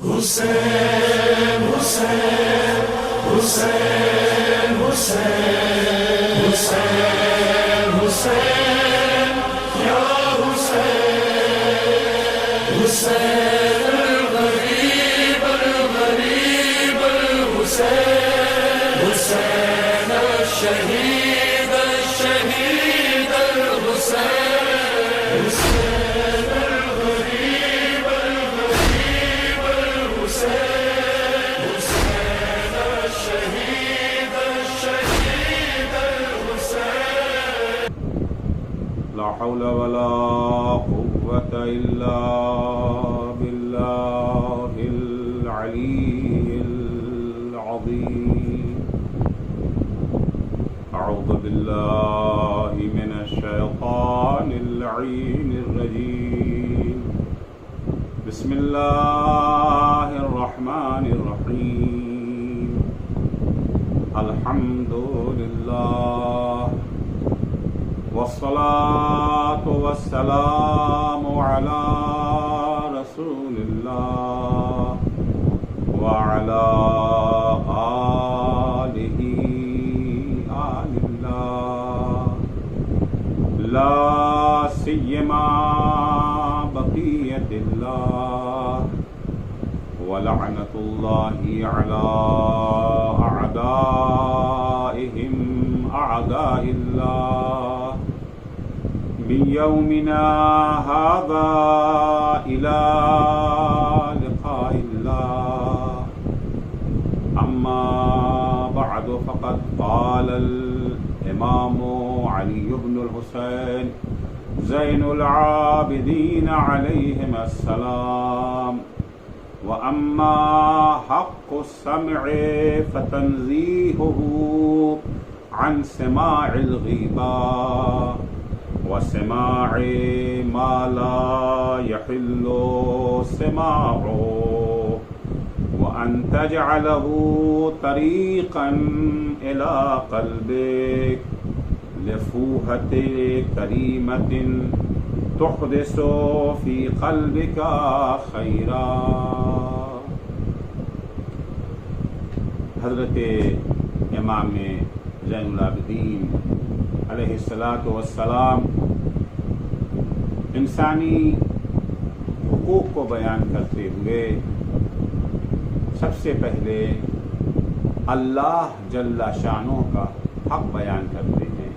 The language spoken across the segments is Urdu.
حسین حسین حسین حسین حسین حسین یا حسین حسین الغریب الغریب الحسین حسین الشہید الشہید الحسین حسین الغریب الغریب الحسین حسین الشہید الشہید الحسین لا حول ولا قوة إلا بالله العلي العظيم. أعوذ بالله من الشيطان اللعين الرجيم. بسم الله الرحمن الرحيم. الحمد لله والصلاة والسلام على رسول الله وعلى آله آل الله لا سيما بقية الله ولعنة الله على أعدائهم أعداء الله من يومنا هذا إلى لقاء الله. أما بعد فقد قال الإمام علي بن الحسين زين العابدين عليهم السلام: وأما حق السمع فتنزيهه عن سماع الغيبة وسماع ما لا يحل سماعه وأن تجعله طريقا إلى قلبك لفوهة كريمة تحدث في قلبك خيرا. حضرت امام زین العابدین علیہ الصلاۃ والسلام انسانی حقوق کو بیان کرتے ہوئے سب سے پہلے اللہ جل شانہ کا حق بیان کرتے ہیں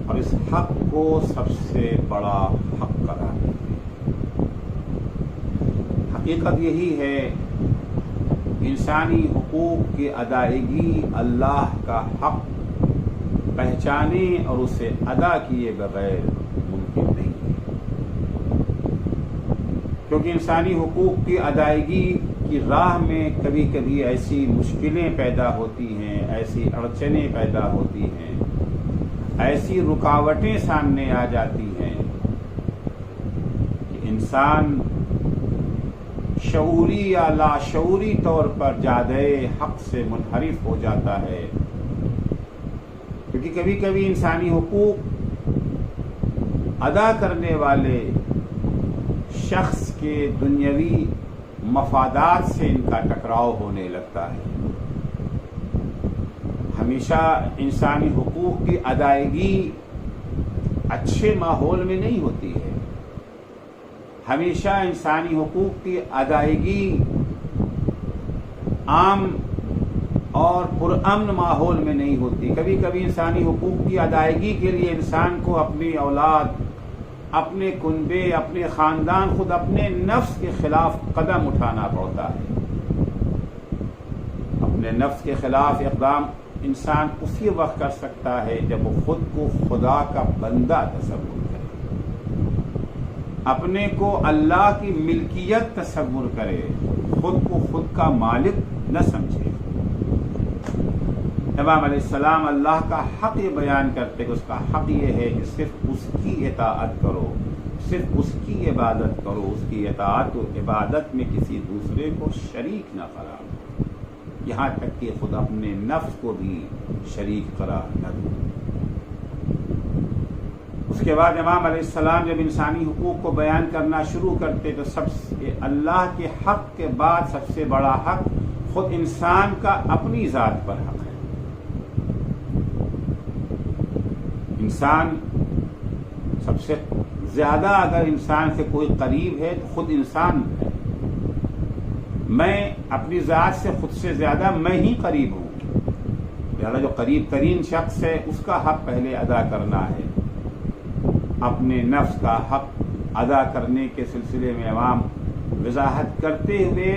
اور اس حق کو سب سے بڑا حق قرار دیتے ہیں. حقیقت یہی ہے انسانی حقوق کی ادائیگی اللہ کا حق پہچانے اور اسے ادا کیے بغیر ممکن نہیں ہے، کیونکہ انسانی حقوق کی ادائیگی کی راہ میں کبھی کبھی ایسی مشکلیں پیدا ہوتی ہیں، ایسی اڑچنیں پیدا ہوتی ہیں، ایسی رکاوٹیں سامنے آ جاتی ہیں کہ انسان شعوری یا لاشعوری طور پر جادے حق سے منحرف ہو جاتا ہے. کیونکہ کبھی کبھی انسانی حقوق ادا کرنے والے شخص کے دنیاوی مفادات سے ان کا ٹکراؤ ہونے لگتا ہے. ہمیشہ انسانی حقوق کی ادائیگی اچھے ماحول میں نہیں ہوتی ہے. ہمیشہ انسانی حقوق کی ادائیگی عام اور پرامن ماحول میں نہیں ہوتی. کبھی کبھی انسانی حقوق کی ادائیگی کے لیے انسان کو اپنی اولاد، اپنے کنبے، اپنے خاندان، خود اپنے نفس کے خلاف قدم اٹھانا پڑتا ہے. اپنے نفس کے خلاف اقدام انسان اسی وقت کر سکتا ہے جب وہ خود کو خدا کا بندہ تصور کرے، اپنے کو اللہ کی ملکیت تصور کرے، خود کو خود کا مالک نہ سمجھے. امام علیہ السلام اللہ کا حق یہ بیان کرتے کہ اس کا حق یہ ہے کہ صرف اس کی اطاعت کرو، صرف اس کی عبادت کرو، اس کی اطاعت و عبادت میں کسی دوسرے کو شریک نہ قرار دو، یہاں تک کہ خود اپنے نفس کو بھی شریک قرار نہ دو. اس کے بعد امام علیہ السلام جب انسانی حقوق کو بیان کرنا شروع کرتے تو سب سے اللہ کے حق کے بعد سب سے بڑا حق خود انسان کا اپنی ذات پر حق ہے۔ انسان سب سے زیادہ اگر انسان سے کوئی قریب ہے تو خود انسان ہے۔ میں اپنی ذات سے خود سے زیادہ میں ہی قریب ہوں، لہذا جو قریب ترین شخص ہے اس کا حق پہلے ادا کرنا ہے۔ اپنے نفس کا حق ادا کرنے کے سلسلے میں امام وضاحت کرتے ہوئے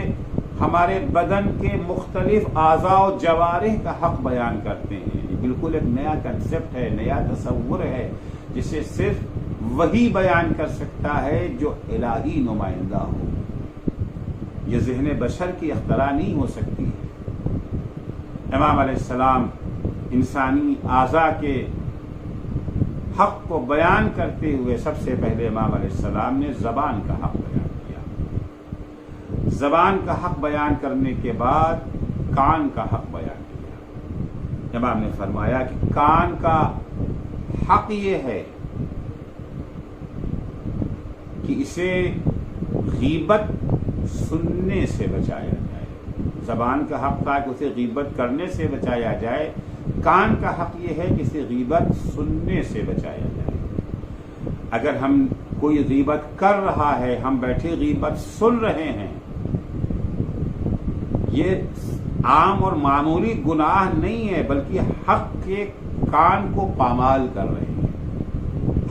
ہمارے بدن کے مختلف اعضاء و جوارح کا حق بیان کرتے ہیں۔ یہ بالکل ایک نیا کنسپٹ ہے، نیا تصور ہے جسے صرف وہی بیان کر سکتا ہے جو الہی نمائندہ ہو۔ یہ ذہن بشر کی اختراع نہیں ہو سکتی ہے۔ امام علیہ السلام انسانی اعضاء کے حق کو بیان کرتے ہوئے سب سے پہلے امام علیہ السلام نے زبان کا حق بیان کیا۔ زبان کا حق بیان کرنے کے بعد کان کا حق بیان کیا۔ امام نے فرمایا کہ کان کا حق یہ ہے کہ اسے غیبت سننے سے بچایا جائے۔ زبان کا حق تھا کہ اسے غیبت کرنے سے بچایا جائے، کان کا حق یہ ہے کہ اسے غیبت سننے سے بچایا جائے۔ اگر ہم کوئی غیبت کر رہا ہے، ہم بیٹھے غیبت سن رہے ہیں، یہ عام اور معمولی گناہ نہیں ہے، بلکہ حق کے کان کو پامال کر رہے ہیں،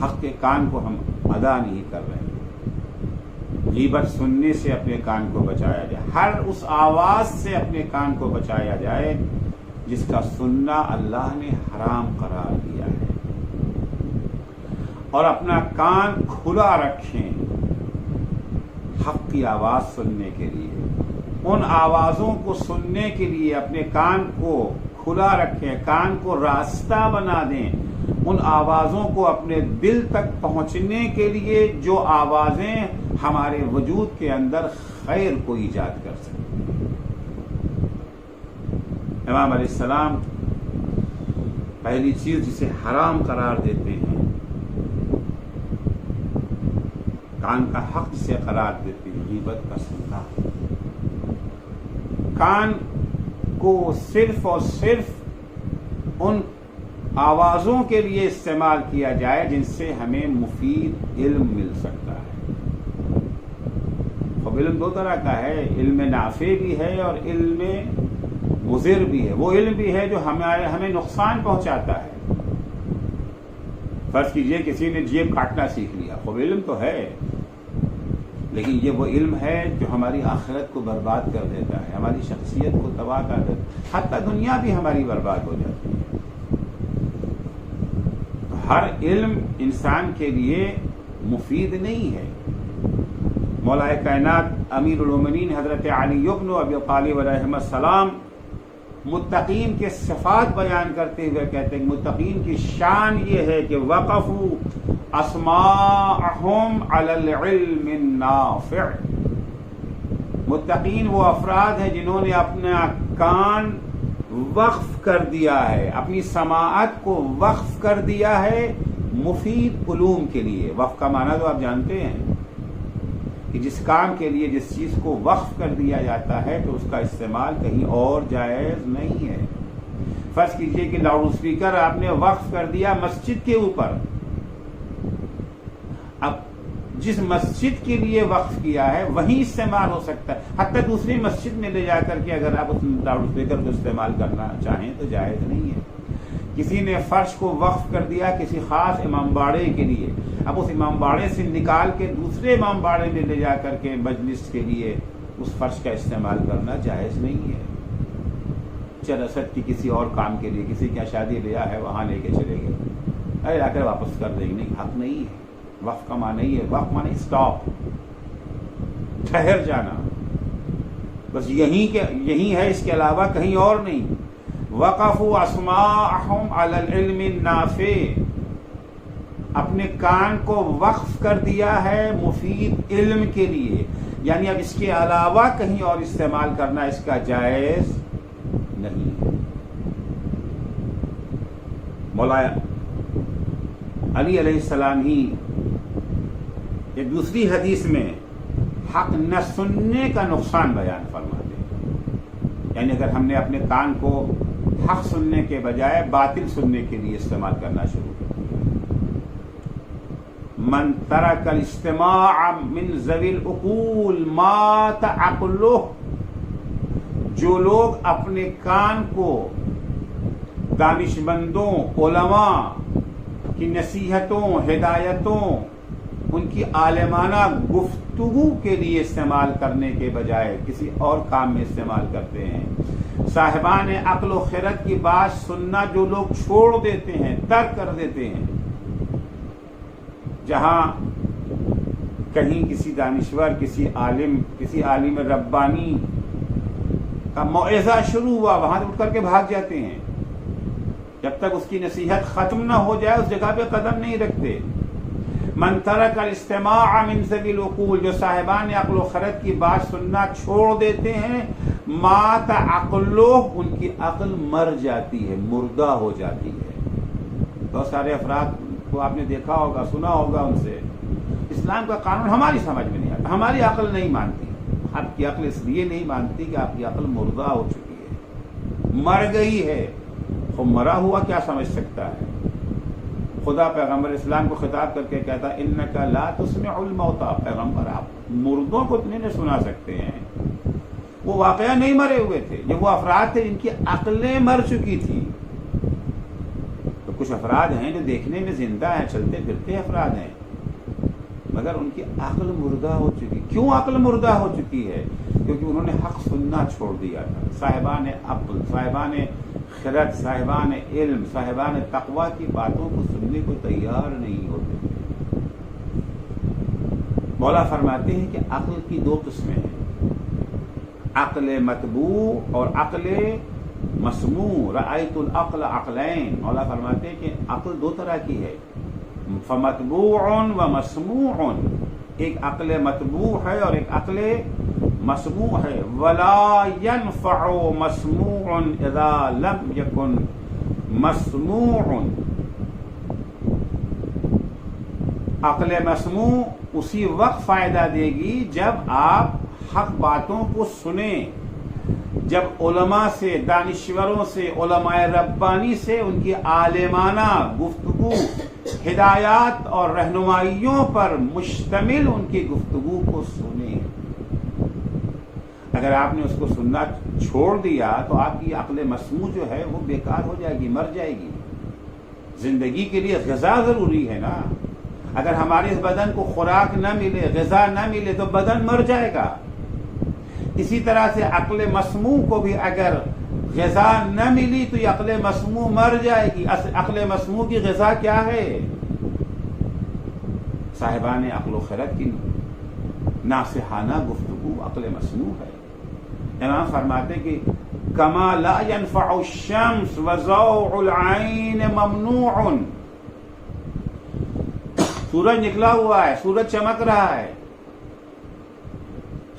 حق کے کان کو ہم ادا نہیں کر رہے ہیں۔ غیبت سننے سے اپنے کان کو بچایا جائے، ہر اس آواز سے اپنے کان کو بچایا جائے جس کا سننا اللہ نے حرام قرار دیا ہے، اور اپنا کان کھلا رکھیں حق کی آواز سننے کے لیے۔ ان آوازوں کو سننے کے لیے اپنے کان کو کھلا رکھیں، کان کو راستہ بنا دیں ان آوازوں کو اپنے دل تک پہنچنے کے لیے جو آوازیں ہمارے وجود کے اندر خیر کو ایجاد کر سکیں۔ امام علیہ السلام پہلی چیز جسے حرام قرار دیتے ہیں، کان کا حق سے قرار دیتے ہیں، غیبت کا سننا۔ کان کو صرف اور صرف ان آوازوں کے لیے استعمال کیا جائے جن سے ہمیں مفید علم مل سکتا ہے۔ خب علم دو طرح کا ہے، علم نافع بھی ہے اور علم مضر بھی ہے۔ وہ علم بھی ہے جو ہمیں نقصان پہنچاتا ہے۔ فرض کیجئے کسی نے جیب کاٹنا سیکھ لیا، خب علم تو ہے، لیکن یہ وہ علم ہے جو ہماری آخرت کو برباد کر دیتا ہے، ہماری شخصیت کو تباہ کر دیتا ہے، حتیٰ دنیا بھی ہماری برباد ہو جاتی ہے۔ تو ہر علم انسان کے لیے مفید نہیں ہے۔ مولا کائنات امیر المومنین حضرت علی بن ابی طالب علیہ السلام متقین کے صفات بیان کرتے ہوئے کہتے ہیں کہ متقین کی شان یہ ہے کہ وقفوا اسماءہم علی العلم النافع۔ متقین وہ افراد ہیں جنہوں نے اپنا کان وقف کر دیا ہے، اپنی سماعت کو وقف کر دیا ہے مفید علوم کے لیے۔ وقف کا معنی تو آپ جانتے ہیں کہ جس کام کے لیے جس چیز کو وقف کر دیا جاتا ہے تو اس کا استعمال کہیں اور جائز نہیں ہے۔ فرض کیجئے کہ لاؤڈ اسپیکر آپ نے وقف کر دیا مسجد کے اوپر، اب جس مسجد کے لیے وقف کیا ہے وہیں استعمال ہو سکتا ہے، حتیٰ دوسری مسجد میں لے جا کر کے اگر آپ اس لاؤڈ اسپیکر کو استعمال کرنا چاہیں تو جائز نہیں ہے۔ کسی نے فرش کو وقف کر دیا کسی خاص امام باڑے کے لیے، اب اس امام باڑے سے نکال کے دوسرے امام باڑے میں لے جا کر کے مجلس کے لیے اس فرش کا استعمال کرنا جائز نہیں ہے۔ چرست کی کسی اور کام کے لیے، کسی کی شادی بیاہ ہے وہاں لے کے چلے گئے، ارے آ کر واپس کر دیں گے، نہیں، حق نہیں ہے۔ وقف کا معنی نہیں ہے، وقف معنی اسٹاپ، ٹھہر جانا، بس یہی ہے، اس کے علاوہ کہیں اور نہیں۔ وقفوا اسماءہم علی العلم النافع، اپنے کان کو وقف کر دیا ہے مفید علم کے لیے، یعنی اب اس کے علاوہ کہیں اور استعمال کرنا اس کا جائز نہیں ہے۔ مولا علی علیہ السلام ہی ایک دوسری حدیث میں حق نہ سننے کا نقصان بیان فرماتے ہیں. یعنی اگر ہم نے اپنے کان کو حق سننے کے بجائے باطل سننے کے لیے استعمال کرنا شروع کیا، من ترک الاستماع من ذوی العقول مات عقلہ، جو لوگ اپنے کان کو دانشمندوں علماء کی نصیحتوں ہدایتوں ان کی عالمانہ گفتگو کے لیے استعمال کرنے کے بجائے کسی اور کام میں استعمال کرتے ہیں، صاحبان عقل و خرد کی بات سننا جو لوگ چھوڑ دیتے ہیں، ترک کر دیتے ہیں، جہاں کہیں کسی دانشور کسی عالم ربانی کا موعظہ شروع ہوا وہاں اٹھ کر کے بھاگ جاتے ہیں، جب تک اس کی نصیحت ختم نہ ہو جائے اس جگہ پہ قدم نہیں رکھتے. من ترک الاستماع من ذوی العقول، جو صاحبان عقل و خرد کی بات سننا چھوڑ دیتے ہیں، مات عقلہ، ان کی عقل مر جاتی ہے، مردہ ہو جاتی ہے. بہت سارے افراد کو آپ نے دیکھا ہوگا، سنا ہوگا ان سے، اسلام کا قانون ہماری سمجھ میں نہیں آتا، ہماری عقل نہیں مانتی. آپ کی عقل اس لیے نہیں مانتی کہ آپ کی عقل مردہ ہو چکی ہے، مر گئی ہے. وہ مرا ہوا کیا سمجھ سکتا ہے؟ خدا پیغمبر اسلام کو خطاب کر کے کہتا انک لا تسمع الموتى، پیغمبر آپ مردوں کو نہیں سنا سکتے ہیں. وہ واقعہ نہیں مرے ہوئے تھے، یہ وہ افراد تھے جن کی عقلیں مر چکی تھی. تو کچھ افراد ہیں جو دیکھنے میں زندہ ہیں، چلتے پھرتے افراد ہیں، مگر ان کی عقل مردہ ہو چکی. کیوں عقل مردہ ہو چکی ہے؟ کیونکہ انہوں نے حق سننا چھوڑ دیا تھا. صاحبان عقل، صاحبان خرد، صاحبان علم، صاحبان تقوی کی باتوں کو سننے کو تیار نہیں ہوتے. مولا فرماتے ہیں کہ عقل کی دو قسمیں ہیں، عقل مطبوع اور عقل مسموع. رأیت العقل عقلین، مولا فرماتے ہیں کہ عقل دو طرح کی ہے، فمطبوع و مسموع. ایک عقل مطبوع ہے اور ایک عقل مسموع ہے. ولا ينفع مسموع اذا لم يكن مسموع. عقل مسموع اسی وقت فائدہ دے گی جب آپ حق باتوں کو سنیں، جب علماء سے، دانشوروں سے، علماء ربانی سے ان کی عالمانہ گفتگو، ہدایات اور رہنمائیوں پر مشتمل ان کی گفتگو کو سنیں. اگر آپ نے اس کو سننا چھوڑ دیا تو آپ کی عقل مسموع جو ہے وہ بیکار ہو جائے گی، مر جائے گی. زندگی کے لیے غذا ضروری ہے نا. اگر ہمارے اس بدن کو خوراک نہ ملے، غذا نہ ملے تو بدن مر جائے گا. اسی طرح سے عقل مسموع کو بھی اگر غذا نہ ملی تو یہ عقل مسموع مر جائے گی. عقل مسموع کی غذا کیا ہے؟ صاحبان عقل و خرد کی ناصحانہ گفتگو عقل مسموع ہے. امام فرماتے کہ کما لا ينفع الشمس وضوء العین ممنوع. سورج نکلا ہوا ہے، سورج چمک رہا ہے،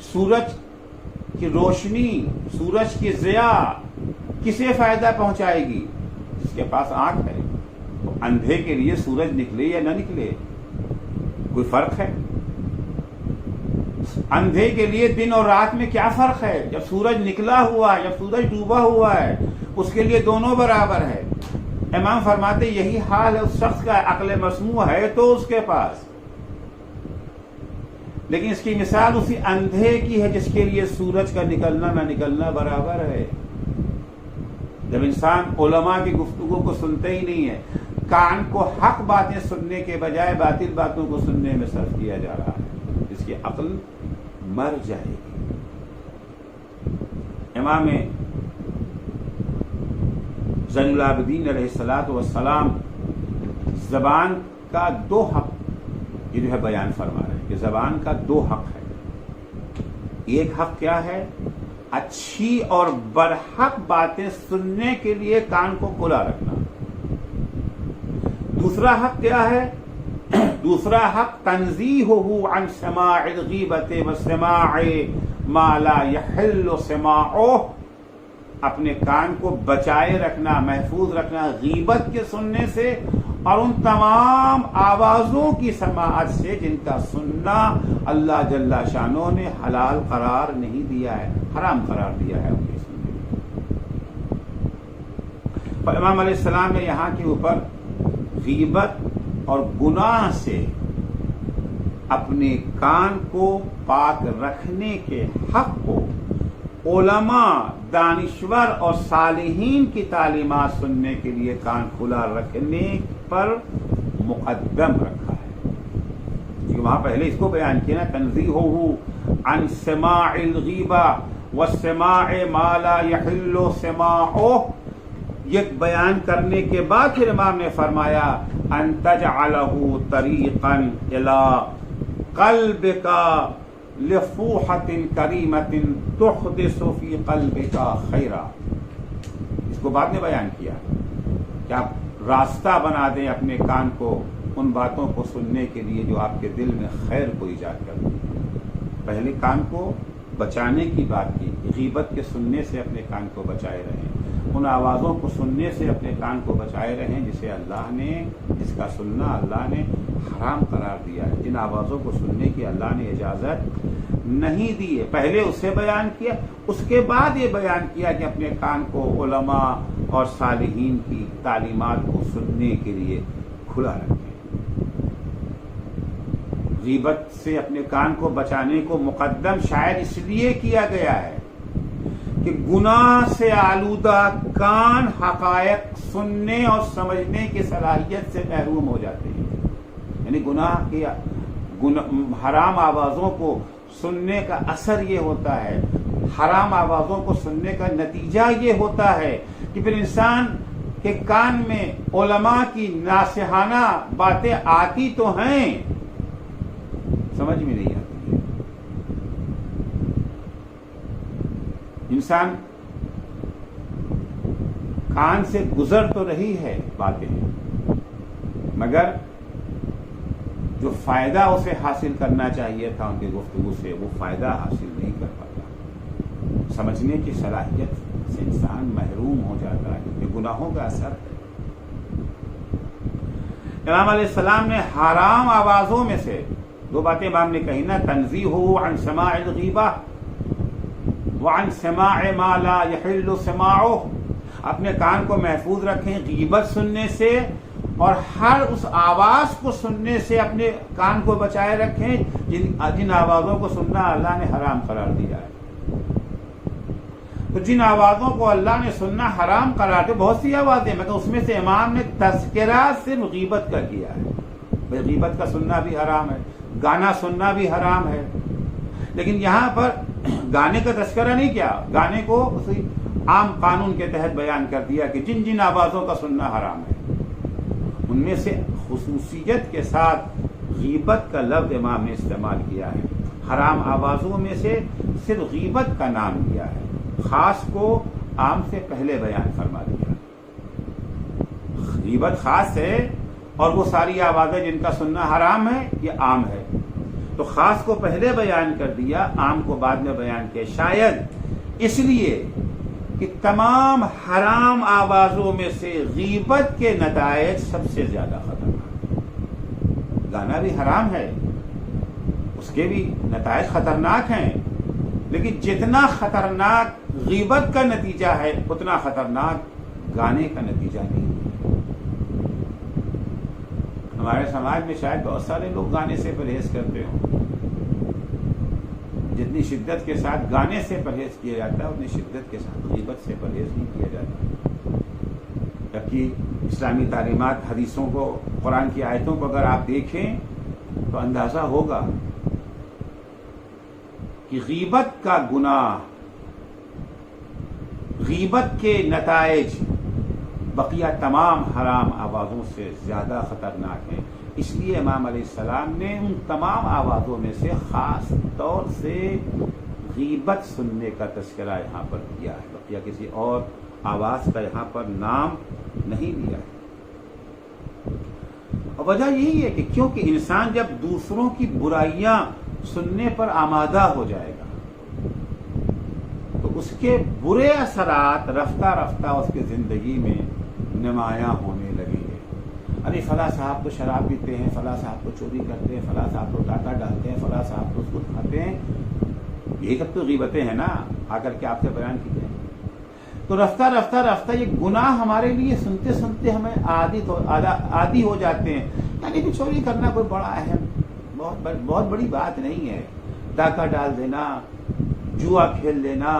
سورج کی روشنی، سورج کی ضیاء کسے فائدہ پہنچائے گی؟ جس کے پاس آنکھ ہے. تو اندھے کے لیے سورج نکلے یا نہ نکلے کوئی فرق ہے؟ اندھے کے لیے دن اور رات میں کیا فرق ہے؟ جب سورج نکلا ہوا ہے، جب سورج ڈوبا ہوا ہے، اس کے لیے دونوں برابر ہے. امام فرماتے یہی حال ہے اس شخص کا، عقل مسموع ہے تو اس کے پاس، لیکن اس کی مثال اسی اندھے کی ہے جس کے لیے سورج کا نکلنا نہ نکلنا برابر ہے. جب انسان علماء کی گفتگو کو سنتے ہی نہیں ہے، کان کو حق باتیں سننے کے بجائے باطل باتوں کو سننے میں صرف کیا جا رہا ہے، اس کی عقل مر جائے گی. امام زین العابدین علیہ الصلوۃ والسلام زبان کا دو حق یہ جو ہے بیان فرما رہے ہیں کہ زبان کا دو حق ہے. ایک حق کیا ہے؟ اچھی اور برحق باتیں سننے کے لیے کان کو کھلا رکھنا. دوسرا حق کیا ہے؟ دوسرا حق تنزیہہ عن سماع الغیبۃ وسماع ما لا یحل سماعہ. اپنے کان کو بچائے رکھنا، محفوظ رکھنا غیبت کے سننے سے اور ان تمام آوازوں کی سماعت سے جن کا سننا اللہ جل شانہ نے حلال قرار نہیں دیا ہے، حرام قرار دیا ہے ان کے سننے۔ اور امام علیہ السلام نے یہاں کے اوپر غیبت اور گناہ سے اپنے کان کو پاک رکھنے کے حق کو علماء، دانشور اور صالحین کی تعلیمات سننے کے لیے کان کھلا رکھنے پر مقدم رکھا ہے، کیونکہ وہاں پہلے اس کو بیان کیا نا، تنزیہہ عن سماع الغیبہ وسماع ما لا یحل سماعہ، یہ بیان کرنے کے بعد پھر امام نے فرمایا ان تجعلہ طریقا الی قلبک لفوحۃ کریمۃ تحدث فی قلبک خیرا، اس کو بعد میں بیان کیا کہ آپ راستہ بنا دیں اپنے کان کو ان باتوں کو سننے کے لیے جو آپ کے دل میں خیر کو ایجاد کرتی ہیں۔ پہلے کان کو بچانے کی بات کی، غیبت کے سننے سے اپنے کان کو بچائے رہیں، ان آوازوں کو سننے سے اپنے کان کو بچائے رہیں جسے اللہ نے، جس کا سننا اللہ نے حرام قرار دیا ہے، جن آوازوں کو سننے کی اللہ نے اجازت نہیں دی ہے۔ پہلے اسے بیان کیا، اس کے بعد یہ بیان کیا کہ اپنے کان کو علماء اور صالحین کی تعلیمات کو سننے کے لیے کھلا رکھیں۔ غیبت سے اپنے کان کو بچانے کو مقدم شاید اس لیے کیا گیا ہے کہ گناہ سے آلودہ کان حقائق سننے اور سمجھنے کی صلاحیت سے محروم ہو جاتے ہیں، یعنی گناہ کی حرام آوازوں کو سننے کا اثر یہ ہوتا ہے، حرام آوازوں کو سننے کا نتیجہ یہ ہوتا ہے کہ پھر انسان کے کان میں علماء کی ناصحانہ باتیں آتی تو ہیں، سمجھ میں نہیں آتی ہے۔ انسان کان سے گزر تو رہی ہے باتیں، مگر جو فائدہ اسے حاصل کرنا چاہیے تھا ان کی گفتگو سے وہ فائدہ حاصل نہیں کر پاتا، سمجھنے کی صلاحیت سے انسان محروم ہو جاتا ہے، یہ گناہوں کا اثر ہے۔ امام علیہ السلام نے حرام آوازوں میں سے دو باتیں امام نے کہی نا، تنزیہہ عن سماع الغیبہ وعن سماع ما لا یحل سماعہ، اپنے کان کو محفوظ رکھیں غیبت سننے سے اور ہر اس آواز کو سننے سے اپنے کان کو بچائے رکھیں جن آوازوں کو سننا اللہ نے حرام قرار دیا ہے۔ تو جن آوازوں کو اللہ نے سننا حرام قرار دیا، بہت سی آوازیں، مگر اس میں سے امام نے تذکرہ صرف غیبت کا کیا ہے۔ بھئی غیبت کا سننا بھی حرام ہے، گانا سننا بھی حرام ہے، لیکن یہاں پر گانے کا تذکرہ نہیں کیا، گانے کو اسی عام قانون کے تحت بیان کر دیا کہ جن جن آوازوں کا سننا حرام ہے، ان میں سے خصوصیت کے ساتھ غیبت کا لفظ امام نے استعمال کیا ہے۔ حرام آوازوں میں سے صرف غیبت کا نام لیا ہے، خاص کو عام سے پہلے بیان فرما دیا۔ غیبت خاص ہے اور وہ ساری آوازیں جن کا سننا حرام ہے یہ عام ہے، تو خاص کو پہلے بیان کر دیا، عام کو بعد میں بیان کیا، شاید اس لیے کہ تمام حرام آوازوں میں سے غیبت کے نتائج سب سے زیادہ خطرناک ہیں۔ گانا بھی حرام ہے، اس کے بھی نتائج خطرناک ہیں، لیکن جتنا خطرناک غیبت کا نتیجہ ہے اتنا خطرناک گانے کا نتیجہ نہیں ہے۔ ہمارے سماج میں شاید بہت سارے لوگ گانے سے پرہیز کرتے ہوں، جتنی شدت کے ساتھ گانے سے پرہیز کیا جاتا ہے اتنی شدت کے ساتھ غیبت سے پرہیز نہیں کیا جاتا، جبکہ اسلامی تعلیمات، حدیثوں کو، قرآن کی آیتوں کو اگر آپ دیکھیں تو اندازہ ہوگا کہ غیبت کا گناہ، غیبت کے نتائج بقیہ تمام حرام آوازوں سے زیادہ خطرناک ہیں۔ اس لیے امام علیہ السلام نے ان تمام آوازوں میں سے خاص طور سے غیبت سننے کا تذکرہ یہاں پر کیا ہے، بقیہ کسی اور آواز کا یہاں پر نام نہیں لیا ہے۔ اور وجہ یہی ہے کہ کیونکہ انسان جب دوسروں کی برائیاں سننے پر آمادہ ہو جائے گا تو اس کے برے اثرات رفتہ رفتہ اس کی زندگی میں نمایاں ہونے لگیں گے. ارے فلاں صاحب تو شراب پیتے ہیں، فلاں صاحب تو چوری کرتے ہیں، فلاں صاحب تو ڈاکہ ڈالتے ہیں، فلاں صاحب تو اس کو کھاتے ہیں. یہ سب تو غیبتیں ہیں نا، آ کر کے آپ سے بیان کی جائیں. تو رفتہ رفتہ رفتہ یہ گناہ ہمارے لیے سنتے سنتے ہمیں عادی ہو جاتے ہیں. یعنی کہ چوری کرنا کوئی بڑا اہم بہت بڑی بات نہیں ہے. ڈاکہ ڈال دینا، جوا کھیل لینا،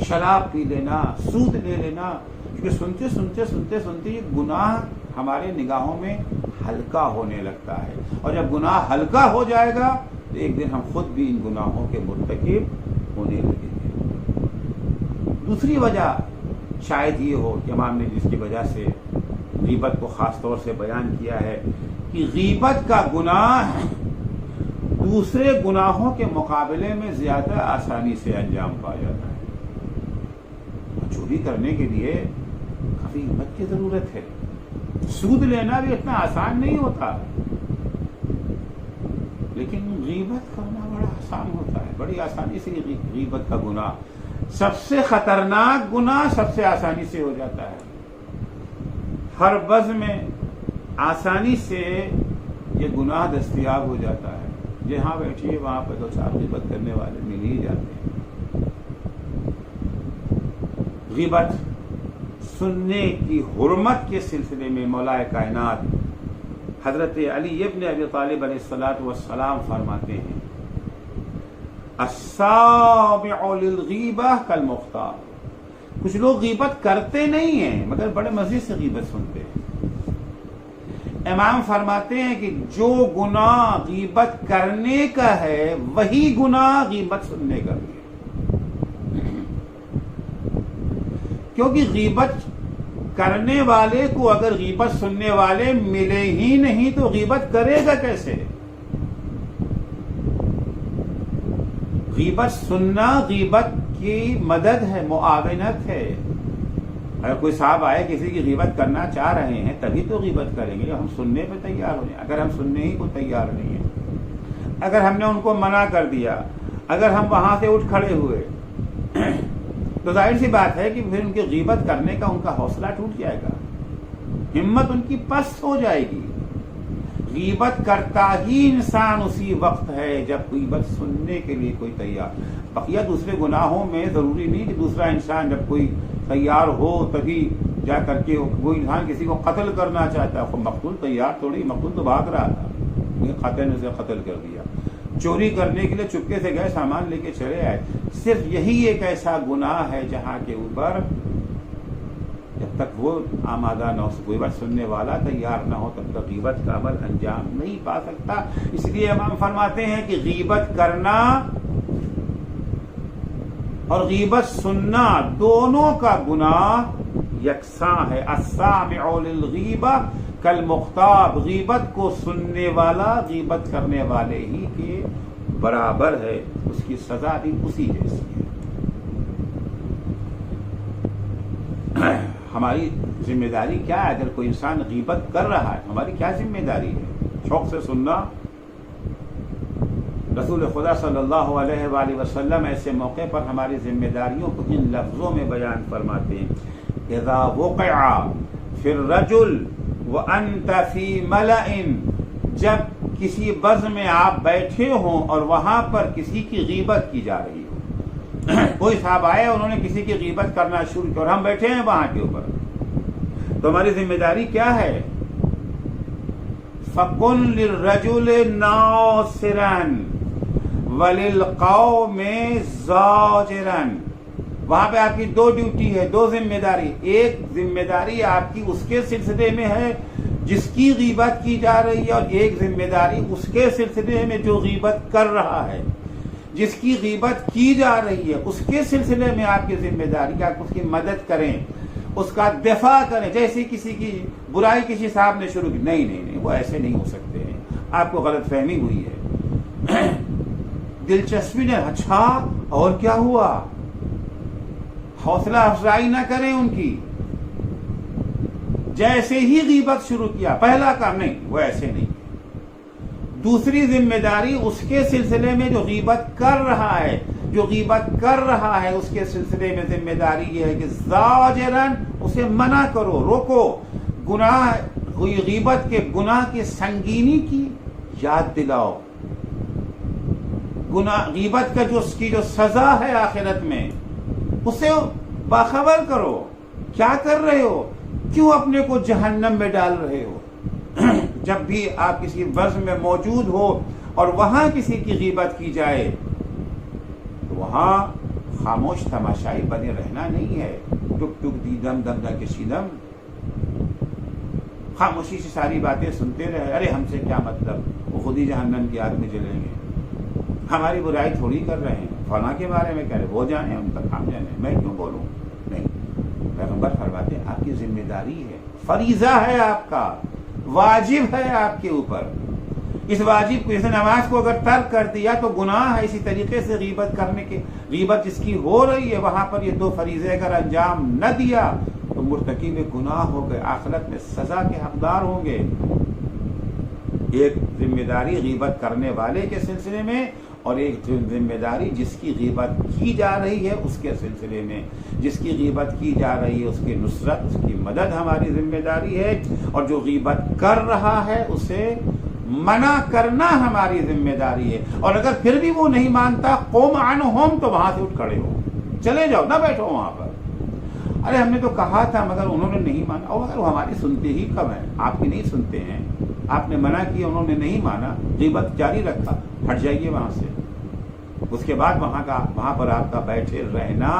شراب پی لینا، سود لے لینا، کیونکہ سنتے سنتے سنتے سنتے یہ گناہ ہمارے نگاہوں میں ہلکا ہونے لگتا ہے. اور جب گناہ ہلکا ہو جائے گا تو ایک دن ہم خود بھی ان گناہوں کے مرتکب ہونے لگیں گے. دوسری وجہ شاید یہ ہو کہ امام نے جس کی وجہ سے غیبت کو خاص طور سے بیان کیا ہے کہ غیبت کا گناہ دوسرے گناہوں کے مقابلے میں زیادہ آسانی سے انجام پایا جاتا ہے. چوری کرنے کے لیے کافی ہمت کی ضرورت ہے. سود لینا بھی اتنا آسان نہیں ہوتا، لیکن غیبت کرنا بڑا آسان ہوتا ہے. بڑی آسانی سے غیبت کا گناہ، سب سے خطرناک گناہ سب سے آسانی سے ہو جاتا ہے. ہر بز میں آسانی سے یہ گناہ دستیاب ہو جاتا ہے. جہاں بیٹھیے وہاں پہ دو چار غیبت کرنے والے مل ہی جاتے ہیں. غیبت سننے کی حرمت کے سلسلے میں مولا کائنات حضرت علی ابن ابی طالب علیہ الصلوۃ والسلام فرماتے ہیں السامع للغیبہ کالمختار. کچھ لوگ غیبت کرتے نہیں ہیں مگر بڑے مزے سے غیبت سنتے ہیں. امام فرماتے ہیں کہ جو گناہ غیبت کرنے کا ہے وہی گناہ غیبت سننے کا بھی ہے. کیونکہ غیبت کرنے والے کو اگر غیبت سننے والے ملے ہی نہیں تو غیبت کرے گا کیسے؟ غیبت سننا غیبت کی مدد ہے، معاونت ہے. اگر کوئی صاحب آئے کسی کی غیبت کرنا چاہ رہے ہیں تبھی تو غیبت کریں گے، ہم سننے پہ تیار ہو جائیں. اگر ہم سننے ہی کو تیار نہیں ہیں، اگر ہم نے ان کو منع کر دیا، اگر ہم وہاں سے اٹھ کھڑے ہوئے تو ظاہر سی بات ہے کہ پھر ان کی غیبت کرنے کا ان کا حوصلہ ٹوٹ جائے گا، ہمت ان کی پست ہو جائے گی. غیبت کرتا ہی انسان اسی وقت ہے جب غیبت سننے کے لیے کوئی تیار. بقیہ دوسرے گناہوں میں ضروری نہیں کہ دوسرا انسان جب کوئی تیار ہو تبھی جا کر کے کوئی انسان کسی کو قتل کرنا چاہتا ہے، مقتول تیار تھوڑی، مقتول تو بھاگ رہا تھا، قاتل نے اسے قتل کر دیا. چوری کرنے کے لیے چپکے سے گئے، سامان لے کے چلے آئے. صرف یہی ایک ایسا گناہ ہے جہاں کے اوپر جب تک وہ آمادہ نہ ہو، غیبت سننے والا تیار نہ ہو تب تک غیبت کا عمل انجام نہیں پا سکتا. اس لیے امام فرماتے ہیں کہ غیبت کرنا اور غیبت سننا دونوں کا گناہ یکساں ہے. السامع للغیبہ کالمغتاب. غیبت کو سننے والا غیبت کرنے والے ہی کے برابر ہے، اس کی سزا بھی اسی جیسی ہے. ہماری ذمہ داری کیا ہے؟ اگر کوئی انسان غیبت کر رہا ہے ہماری کیا ذمہ داری ہے؟ شوق سے سننا. رسول خدا صلی اللہ علیہ وآلہ وسلم ایسے موقع پر ہماری ذمہ داریوں کو ان لفظوں میں بیان فرماتے ہیں: اذا وقع فی الرجل وانت فی ملأ. جب کسی بز میں آپ بیٹھے ہوں اور وہاں پر کسی کی غیبت کی جا رہی ہو، کوئی صاحب آئے انہوں نے کسی کی غیبت کرنا شروع کیا اور ہم بیٹھے ہیں وہاں کے اوپر، تو ہماری ذمہ داری کیا ہے؟ فَقُلْ لِلرَّجُلِ نَاصِرًا وَلِلْقَوْمِ زَاجِرًا. وہاں پہ آپ کی دو ڈیوٹی ہے، دو ذمہ داری. ایک ذمہ داری آپ کی اس کے سلسلے میں ہے جس کی غیبت کی جا رہی ہے، اور ایک ذمہ داری اس کے سلسلے میں جو غیبت کر رہا ہے. جس کی غیبت کی جا رہی ہے اس کے سلسلے میں آپ کی ذمہ داری کہ آپ اس کی مدد کریں، اس کا دفاع کریں. جیسے کسی کی برائی کسی صاحب نے شروع کی، نہیں وہ ایسے نہیں ہو سکتے ہیں، آپ کو غلط فہمی ہوئی ہے. دلچسپی نے اچھا اور کیا ہوا، حوصلہ افزائی نہ کریں ان کی. جیسے ہی غیبت شروع کیا پہلا کام نہیں، وہ ایسے نہیں. دوسری ذمہ داری اس کے سلسلے میں جو غیبت کر رہا ہے، جو غیبت کر رہا ہے اس کے سلسلے میں ذمہ داری یہ ہے کہ زاجرن اسے منع کرو، روکو، گناہ غیبت کے گناہ کی سنگینی کی یاد دلاؤ، گناہ غیبت کا جو اس کی جو سزا ہے آخرت میں اسے باخبر کرو، کیا کر رہے ہو، کیوں اپنے کو جہنم میں ڈال رہے ہو۔ جب بھی آپ کسی بزم میں موجود ہو اور وہاں کسی کی غیبت کی جائے تو وہاں خاموش تماشائی بنے رہنا نہیں ہے، ٹک ٹک دی دم دم دا کسی دم، خاموشی سے ساری باتیں سنتے رہے، ارے ہم سے کیا مطلب، وہ خود ہی جہنم کی آگ میں جلیں گے، ہماری برائی تھوڑی کر رہے ہیں، فلاں کے بارے میں کہہ رہے، وہ جانے ان کا کام جانے، میں کیوں بولوں۔ نہیں، پیغمبر فرماتے ہیں آپ کی ذمہ داری ہے، فریضہ ہے، آپ کا واجب ہے آپ کے اوپر، اس واجب کو، جیسے نماز کو اگر ترک کر دیا تو گناہ ہے، اسی طریقے سے غیبت کرنے کے، غیبت جس کی ہو رہی ہے وہاں پر یہ دو فریضے اگر انجام نہ دیا تو مرتکب گناہ ہو گئے، آخرت میں سزا کے حقدار ہوں گے۔ ایک ذمہ داری غیبت کرنے والے کے سلسلے میں اور ایک ذمہ داری جس کی غیبت کی جا رہی ہے اس کے سلسلے میں، جس کی غیبت کی جا رہی ہے اس کی نصرت، اس کی مدد ہماری ذمہ داری ہے، اور جو غیبت کر رہا ہے اسے منع کرنا ہماری ذمہ داری ہے، اور اگر پھر بھی وہ نہیں مانتا قوم عنہم تو وہاں سے اٹھ کھڑے ہو، چلے جاؤ، نہ بیٹھو وہاں پر، ارے ہم نے تو کہا تھا مگر انہوں نے نہیں مانا، اور اگر وہ ہماری سنتے ہی کم ہے، آپ کی نہیں سنتے ہیں، آپ نے منع کیا انہوں نے نہیں مانا، غیبت جاری رکھا، ہٹ جائیے وہاں سے، اس کے بعد وہاں پر آپ کا بیٹھے رہنا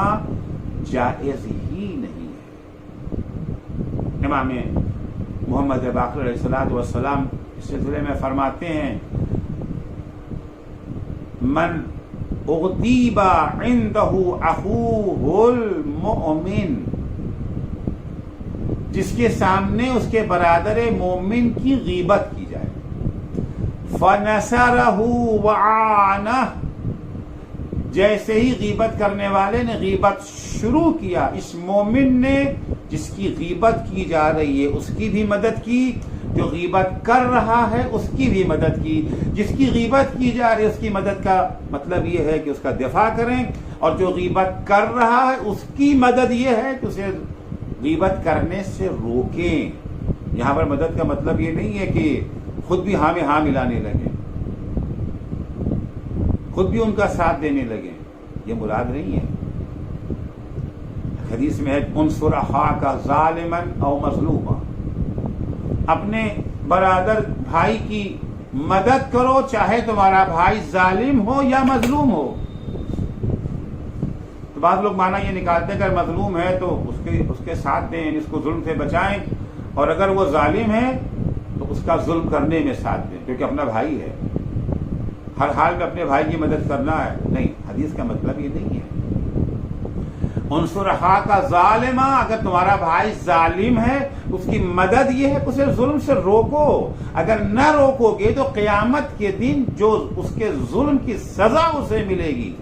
جائز ہی نہیں ہے۔ امام محمد باقر علیہ الصلوۃ والسلام اس سلسلے میں فرماتے ہیں من اغتیب عنده اخوہ المؤمن، جس کے سامنے اس کے برادر مومن کی غیبت کی جائے، فنصرہ وعانہ، جیسے ہی غیبت کرنے والے نے غیبت شروع کیا، اس مومن نے جس کی غیبت کی جا رہی ہے اس کی بھی مدد کی، جو غیبت کر رہا ہے اس کی بھی مدد کی، جس کی غیبت کی جا رہی ہے اس کی مدد کا مطلب یہ ہے کہ اس کا دفاع کریں، اور جو غیبت کر رہا ہے اس کی مدد یہ ہے کہ اسے غیبت کرنے سے روکیں۔ یہاں پر مدد کا مطلب یہ نہیں ہے کہ خود بھی ہاں میں ہاں ملانے لگیں، خود بھی ان کا ساتھ دینے لگیں، یہ مراد نہیں ہے۔ حدیث میں ہے انصر اخاک ظالما او مظلوما، اپنے برادر بھائی کی مدد کرو چاہے تمہارا بھائی ظالم ہو یا مظلوم ہو۔ تو بعض لوگ معنی یہ نکالتے ہیں کہ اگر مظلوم ہے تو اس کے ساتھ دیں، اس کو ظلم سے بچائیں، اور اگر وہ ظالم ہے تو اس کا ظلم کرنے میں ساتھ دیں، کیونکہ اپنا بھائی ہے، ہر حال میں اپنے بھائی کی مدد کرنا ہے۔ نہیں، حدیث کا مطلب یہ نہیں ہے۔ انصر اخاک ظالما، اگر تمہارا بھائی ظالم ہے اس کی مدد یہ ہے کہ اسے ظلم سے روکو، اگر نہ روکو گے تو قیامت کے دن جو اس کے ظلم کی سزا اسے ملے گی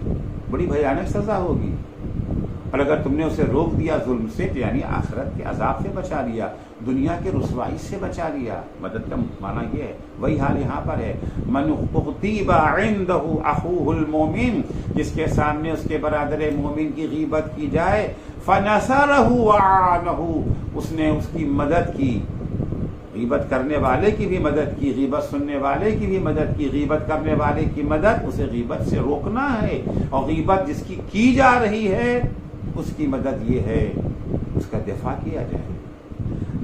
بڑی بھیانک سزا ہوگی، اور اگر تم نے اسے روک دیا ظلم سے تو یعنی آخرت کے عذاب سے بچا لیا، دنیا کے رسوائی سے بچا لیا۔ مدد کا معنی یہ ہے، وہی حال یہاں پر ہے، من اغتیب عنده اخوہ المؤمن، جس کے سامنے اس کے برادر مومن کی غیبت کی جائے، فنصرہ وعانہ، اس نے اس کی مدد کی، غیبت کرنے والے کی بھی مدد کی، غیبت سننے والے کی بھی مدد کی، غیبت کرنے والے کی مدد، اسے غیبت سے روکنا ہے، اور غیبت جس کی جا رہی ہے اس کی مدد یہ ہے اس کا دفاع کیا جائے۔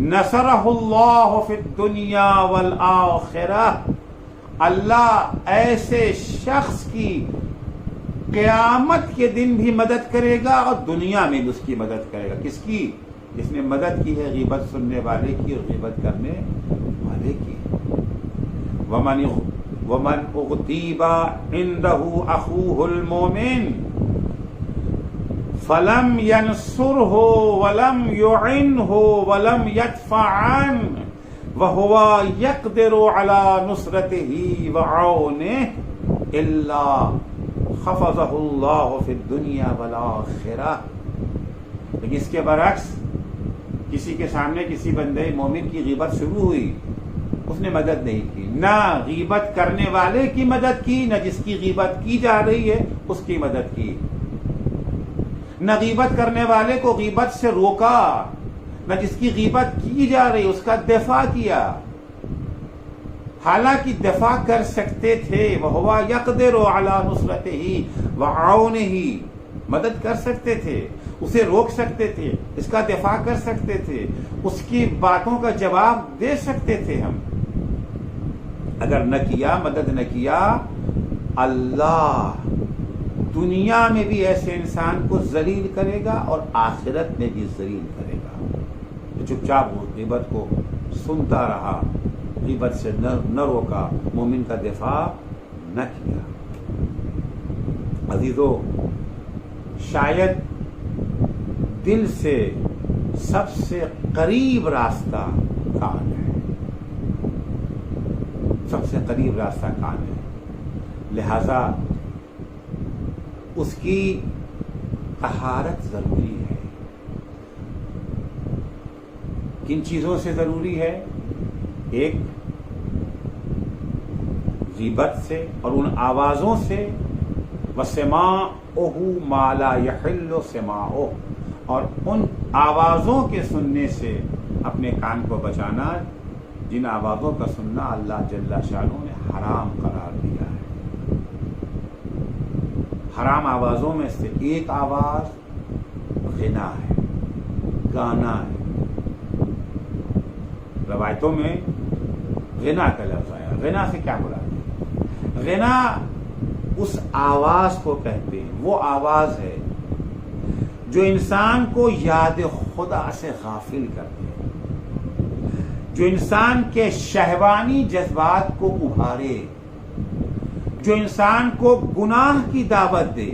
نصرہ اللہ فی الدنیا والآخرہ، اللہ ایسے شخص کی قیامت کے دن بھی مدد کرے گا اور دنیا میں بھی اس کی مدد کرے گا۔ کس کی؟ جس نے مدد کی ہے غیبت سننے والے کی اور غیبت کرنے والے کی۔ ومن اغتیب عنده اخوہ المؤمن فلم ينصره ولم يعنه ولم يدفع عنه وهو يقدر على نصرته وعونه الا خفضه الله في الدنيا والآخرة۔ لیکن اس کے برعکس کسی کے سامنے کسی بندے مومن کی غیبت شروع ہوئی، اس نے مدد نہیں کی، نہ غیبت کرنے والے کی مدد کی، نہ جس کی غیبت کی جا رہی ہے اس کی مدد کی، نہ غیبت کرنے والے کو غیبت سے روکا، نہ جس کی غیبت کی جا رہی اس کا دفاع کیا، حالانکہ دفاع کر سکتے تھے، وَهُوَ يَقْدِرُ عَلَى نُصْرَتِهِ وَعَوْنِهِ، مدد کر سکتے تھے، اسے روک سکتے تھے، اس کا دفاع کر سکتے تھے، اس کی باتوں کا جواب دے سکتے تھے ہم، اگر نہ کیا، مدد نہ کیا، اللہ دنیا میں بھی ایسے انسان کو ذلیل کرے گا اور آخرت میں بھی ذلیل کرے گا۔ چپ چاپ وہ غیبت کو سنتا رہا، غیبت سے نہ روکا، مومن کا دفاع نہ کیا۔ عزیزو، شاید دل سے سب سے قریب راستہ کان ہے، سب سے قریب راستہ کان ہے، لہذا اس کی طہارت ضروری ہے۔ کن چیزوں سے ضروری ہے؟ ایک غیبت سے اور ان آوازوں سے، وَسِمَاعُهُ مَا لَا يَحِلُّ سِمَاعُهُ، اور ان آوازوں کے سننے سے اپنے کان کو بچانا جن آوازوں کا سننا اللہ جل شانہ نے حرام قرار دیا ہے۔ حرام آوازوں میں سے ایک آواز غنا ہے، گانا ہے۔ روایتوں میں غنا کا لفظ آیا۔ غنا سے کیا مراد ہے؟ غنا اس آواز کو کہتے ہیں، وہ آواز ہے جو انسان کو یاد خدا سے غافل کرتے ہیں، جو انسان کے شہوانی جذبات کو ابھارے، جو انسان کو گناہ کی دعوت دے،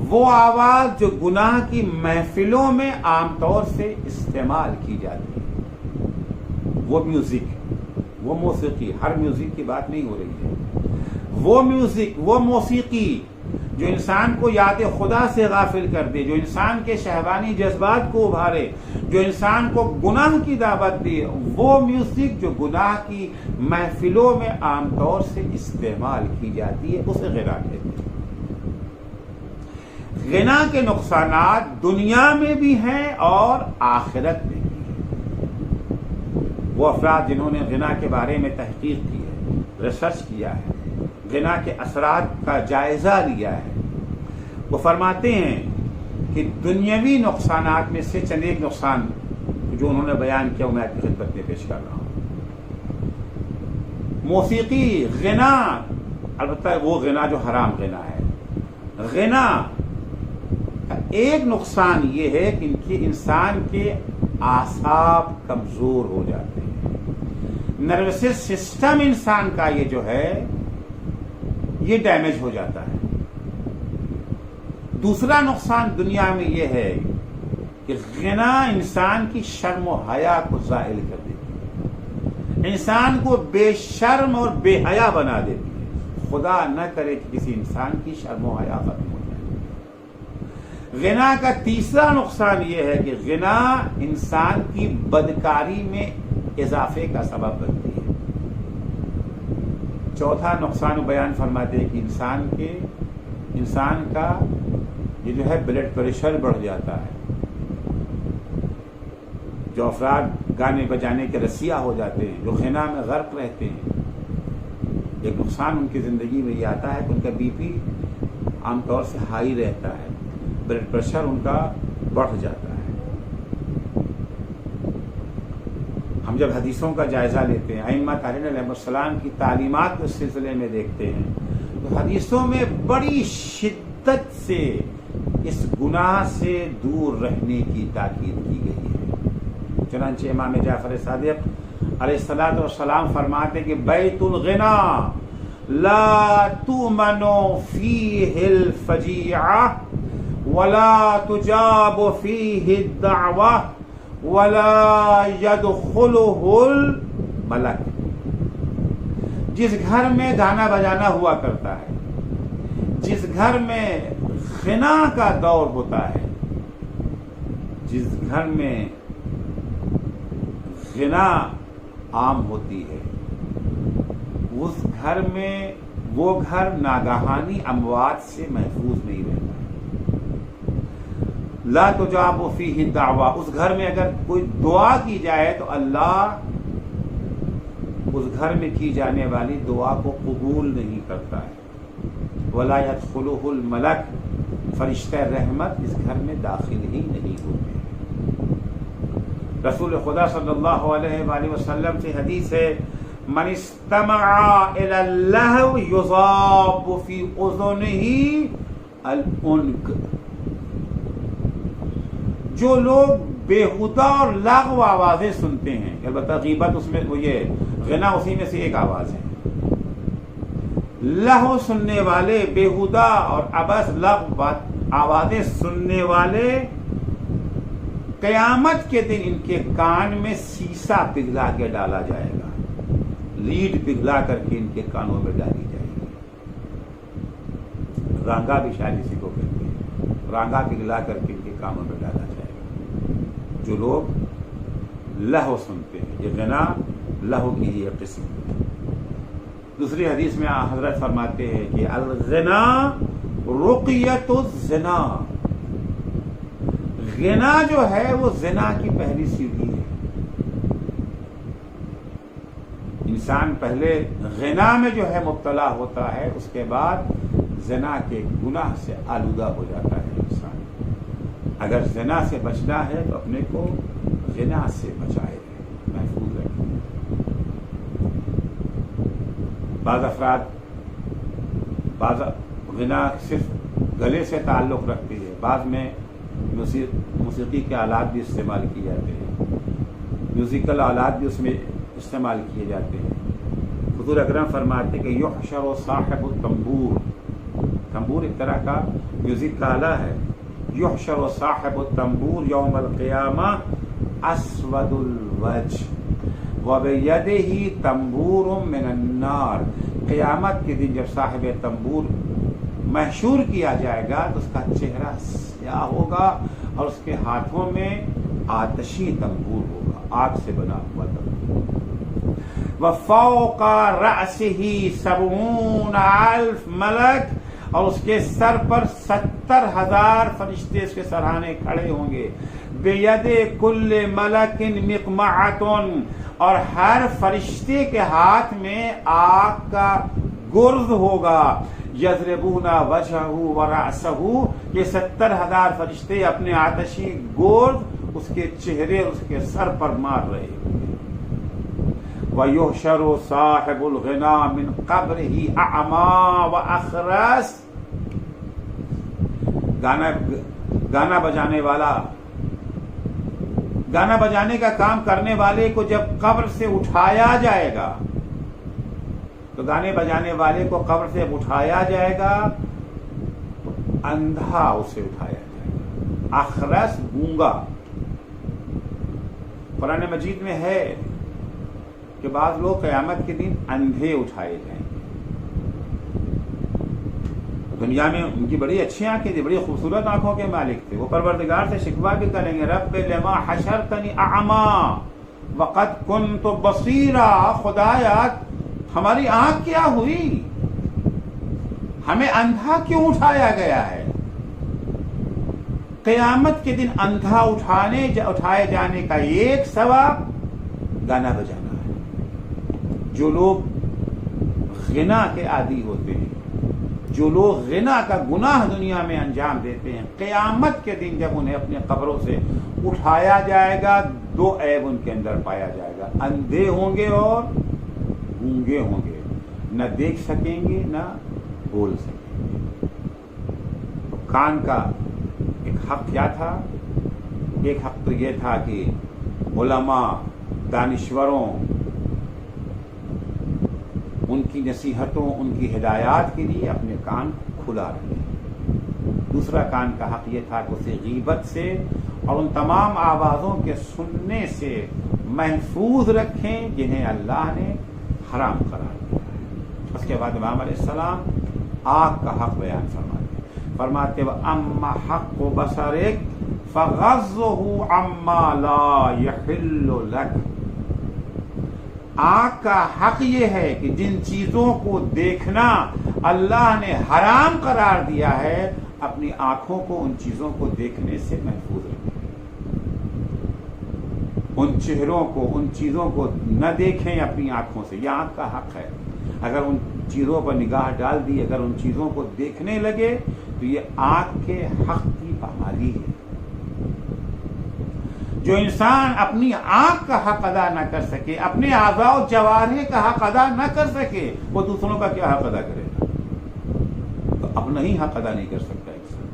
وہ آواز جو گناہ کی محفلوں میں عام طور سے استعمال کی جاتی ہے، وہ میوزک، وہ موسیقی، ہر میوزک کی بات نہیں ہو رہی ہے، وہ میوزک، وہ موسیقی جو انسان کو یاد خدا سے غافل کر دے، جو انسان کے شہوانی جذبات کو ابھارے، جو انسان کو گناہ کی دعوت دے، وہ میوزک جو گناہ کی محفلوں میں عام طور سے استعمال کی جاتی ہے، اسے غنا کہتے ہیں۔ غنا کے نقصانات دنیا میں بھی ہیں اور آخرت میں بھی ہیں۔ وہ افراد جنہوں نے غنا کے بارے میں تحقیق کی ہے، ریسرچ کیا ہے، غنا کے اثرات کا جائزہ لیا ہے، وہ فرماتے ہیں کہ دنیاوی نقصانات میں سے چند ایک نقصان جو انہوں نے بیان کیا وہ میں آپ کی خدمت میں پیش کر رہا ہوں۔ موسیقی، غنا، البتہ وہ غنا جو حرام غنا ہے، غنا کا ایک نقصان یہ ہے کہ انسان کے اعصاب کمزور ہو جاتے ہیں، نروس سسٹم انسان کا یہ جو ہے یہ ڈیمیج ہو جاتا ہے۔ دوسرا نقصان دنیا میں یہ ہے کہ غنا انسان کی شرم و حیا کو زائل کر دیتی ہے، انسان کو بے شرم اور بے حیا بنا دیتی ہے۔ خدا نہ کرے کہ کسی انسان کی شرم و حیا ختم ہو جائے۔ غنا کا تیسرا نقصان یہ ہے کہ غنا انسان کی بدکاری میں اضافے کا سبب بنتی ہے۔ چوتھا نقصان بیان فرماتے ہیں کہ انسان کا یہ جو ہے بلڈ پریشر بڑھ جاتا ہے۔ جو افراد گانے بجانے کے رسیا ہو جاتے ہیں، جو غنا میں غرق رہتے ہیں، ایک نقصان ان کی زندگی میں یہ آتا ہے کہ ان کا بی پی عام طور سے ہائی رہتا ہے، بلڈ پریشر ان کا بڑھ جاتا ہے۔ ہم جب حدیثوں کا جائزہ لیتے ہیں، ائمہ طاہرین علیہ السلام کی تعلیمات کے سلسلے میں دیکھتے ہیں تو حدیثوں میں بڑی شدت سے اس گناہ سے دور رہنے کی تاکید کی گئی ہے۔ چنانچہ امام جعفر صادق علیہ السلام فرماتے ہیں کہ بیت الغنا لا تؤمن فیہ الفجیعہ ولا تجاب فیہ الدعوہ ولا يدخلہ الملک۔ جس گھر میں گانا بجانا ہوا کرتا ہے، جس گھر میں غنا کا دور ہوتا ہے، جس گھر میں غنا عام ہوتی ہے، اس گھر میں وہ گھر ناگہانی اموات سے محفوظ نہیں رہتا۔ لا تجاب فیہ الدعویٰ، اس گھر میں اگر کوئی دعا کی جائے تو اللہ اس گھر میں کی جانے والی دعا کو قبول نہیں کرتا ہے۔ ولا يدخلہ الملک، فرشتہ رحمت اس گھر میں داخل ہی نہیں ہوتے۔ رسول خدا صلی اللہ علیہ وآلہ وسلم سے حدیث ہے، من استمع الى اللہو یضاب فی اذنہ العنق، جو لوگ بےہودہ اور لغو آوازیں سنتے ہیں، البتہ غیبت اس میں وہ یہ غنا اسی میں سے ایک آواز ہے، لہو سننے والے، بےہودہ اور عبث لغو آوازیں سننے والے، قیامت کے دن ان کے کان میں سیسا پگھلا کے ڈالا جائے گا، لیڈ پگھلا کر کے ان کے کانوں میں ڈالی جائے گی۔ رانگا بھی شاید اسی کو کہتے ہیں، رانگا پگھلا کر کے ان کے کانوں میں ڈالا جائے گا۔ جو لوگ لہو سنتے ہیں، یہ غنا لہو کی ہی ایک قسم ہے۔ دوسری حدیث میں حضرت فرماتے ہیں کہ الغنا رقیۃ الزنا، غنا جو ہے وہ زنا کی پہلی سیڑھی ہے۔ انسان پہلے غنا میں جو ہے مبتلا ہوتا ہے، اس کے بعد زنا کے گناہ سے آلودہ ہو جاتا ہے انسان۔ اگر زنا سے بچنا ہے تو اپنے کو غنا سے بچائے، محفوظ رکھیں۔ بعض افراد غنا صرف گلے سے تعلق رکھتی ہے، بعض میں موسیقی کے آلات بھی استعمال کیے جاتے ہیں، میوزیکل آلات بھی اس میں استعمال کیے جاتے ہیں۔ حضور اکرم فرماتے کہ یحشر صاحب التنبور، تنبور ایک طرح کا میوزک کا آلہ ہے، یحشر صاحب التنبور یوم القیامہ اسود الوجہ وبیدہ تنبور من النار، قیامت کے دن جب صاحب تنبور محشور کیا جائے گا تو اس کا چہرہ سیاہ ہوگا اور اس کے ہاتھوں میں آتشی تنبور ہوگا، آگ سے بنا ہوا تنبور۔ وفوق رأسہ 70,000 ملک، اور اس کے سر پر 70,000 فرشتے اس کے سرہانے کھڑے ہوں گے۔ بید کل ملک مقمعۃ، اور ہر فرشتے کے ہاتھ میں آگ کا گرز ہوگا۔ یضربون وجہہ ورأسہ، یہ 70,000 فرشتے اپنے آتشی گرز اس کے چہرے اور اس کے سر پر مار رہے ہوں گے۔ وَيُحْشَرُ صَاحِبُ الْغِنَىٰ مِنْ قَبْرِهِ أَعْمَىٰ وَأَخْرَسَ، گانا بجانے والا، گانا بجانے کا کام کرنے والے کو جب قبر سے اٹھایا جائے گا، تو گانے بجانے والے کو قبر سے اٹھایا جائے گا تو اندھا اسے اٹھایا جائے گا، اخرس گونگا۔ قرآن مجید میں ہے کہ بعض لوگ قیامت کے دن اندھے اٹھائے جائیں گے۔ دنیا میں ان کی بڑی اچھی آنکھیں تھی، بڑی خوبصورت آنکھوں کے مالک تھے، وہ پروردگار سے شکوہ بھی کریں گے، رب لما حشرتنی اعمی وقد کنت بصیرا، خدایا ہماری آنکھ کیا ہوئی، ہمیں اندھا کیوں اٹھایا گیا ہے؟ قیامت کے دن اندھا اٹھائے جانے کا ایک ثواب گانا بجانا ہے۔ جو لوگ غنا کے عادی ہوتے ہیں، جو لوگ غنا کا گناہ دنیا میں انجام دیتے ہیں، قیامت کے دن جب انہیں اپنے قبروں سے اٹھایا جائے گا، دو عیب ان کے اندر پایا جائے گا، اندھے ہوں گے اور گونگے ہوں گے، نہ دیکھ سکیں گے نہ بول سکیں گے۔ تو کان کا ایک حق کیا تھا؟ ایک حق تو یہ تھا کہ علماء، دانشوروں، ان کی نصیحتوں، ان کی ہدایات کے لیے اپنے کان کھلا رکھیں۔ دوسرا کان کا حق یہ تھا کہ اسے غیبت سے اور ان تمام آوازوں کے سننے سے محفوظ رکھیں جنہیں اللہ نے حرام قرار دیا ہے۔ اس کے بعد امام علیہ السلام آنکھ کا حق بیان فرماتے وَأَمَّا حَقُّ بَصَرِكَ فَغَضُّهُ عَمَّا لَا يَحِلُّ لَكَ، آنکھ کا حق یہ ہے کہ جن چیزوں کو دیکھنا اللہ نے حرام قرار دیا ہے اپنی آنکھوں کو ان چیزوں کو دیکھنے سے محفوظ رکھیں، ان چہروں کو ان چیزوں کو نہ دیکھیں اپنی آنکھوں سے، یہ آنکھ کا حق ہے۔ اگر ان چیزوں پر نگاہ ڈال دی، اگر ان چیزوں کو دیکھنے لگے تو یہ آنکھ کے حق کی پامالی ہے۔ جو انسان اپنی آنکھ کا حق ادا نہ کر سکے، اپنے اعضاء و جوارح کا حق ادا نہ کر سکے، وہ دوسروں کا کیا حق ادا کرے گا؟ تو اپنا ہی حق ادا نہیں کر سکتا انسان۔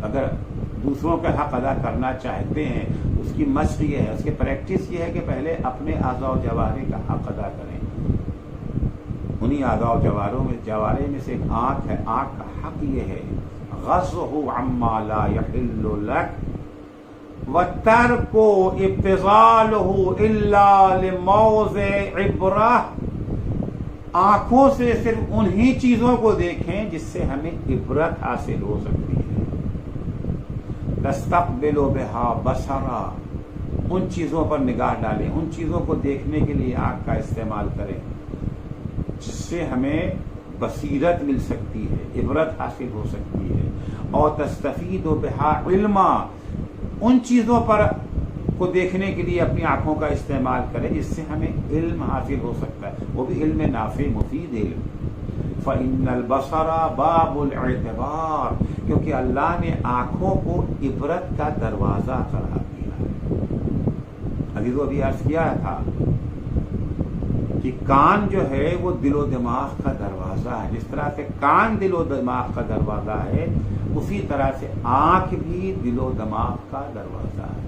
اگر دوسروں کا حق ادا کرنا چاہتے ہیں اس کی مشق یہ ہے، اس کی پریکٹس یہ ہے کہ پہلے اپنے اعضاء و جوارح کا حق ادا کریں۔ انہی اعضاء و جوارح میں سے ایک آنکھ ہے، آنکھ کا حق یہ ہے غضہ عما لا یحل لک وَتَرْكُ ابْتِذَالُهُ إِلَّا لِمَوْضِعِ عِبْرَةٍ، آنکھوں سے صرف انہی چیزوں کو دیکھیں جس سے ہمیں عبرت حاصل ہو سکتی ہے۔ تَسْتَقْبِلُ بِهَا بَصَرًا، ان چیزوں پر نگاہ ڈالیں، ان چیزوں کو دیکھنے کے لیے آنکھ کا استعمال کریں جس سے ہمیں بصیرت مل سکتی ہے، عبرت حاصل ہو سکتی ہے۔ اور تَسْتَفِيدُ بِهَا عِلْمًا، ان چیزوں پر کو دیکھنے کے لیے اپنی آنکھوں کا استعمال کریں جس سے ہمیں علم حاصل ہو سکتا ہے، وہ بھی علم نافع مفید علم۔ فَإِنَّ الْبَصَرَ بَابُ الْاعْتِبَارِ، کیونکہ اللہ نے آنکھوں کو عبرت کا دروازہ قرار دیا ہے۔ ابھی وہ ابھی عرض کیا تھا کہ کان جو ہے وہ دل و دماغ کا دروازہ ہے، جس طرح سے کان دل و دماغ کا دروازہ ہے اسی طرح سے آنکھ بھی دل و دماغ کا دروازہ ہے۔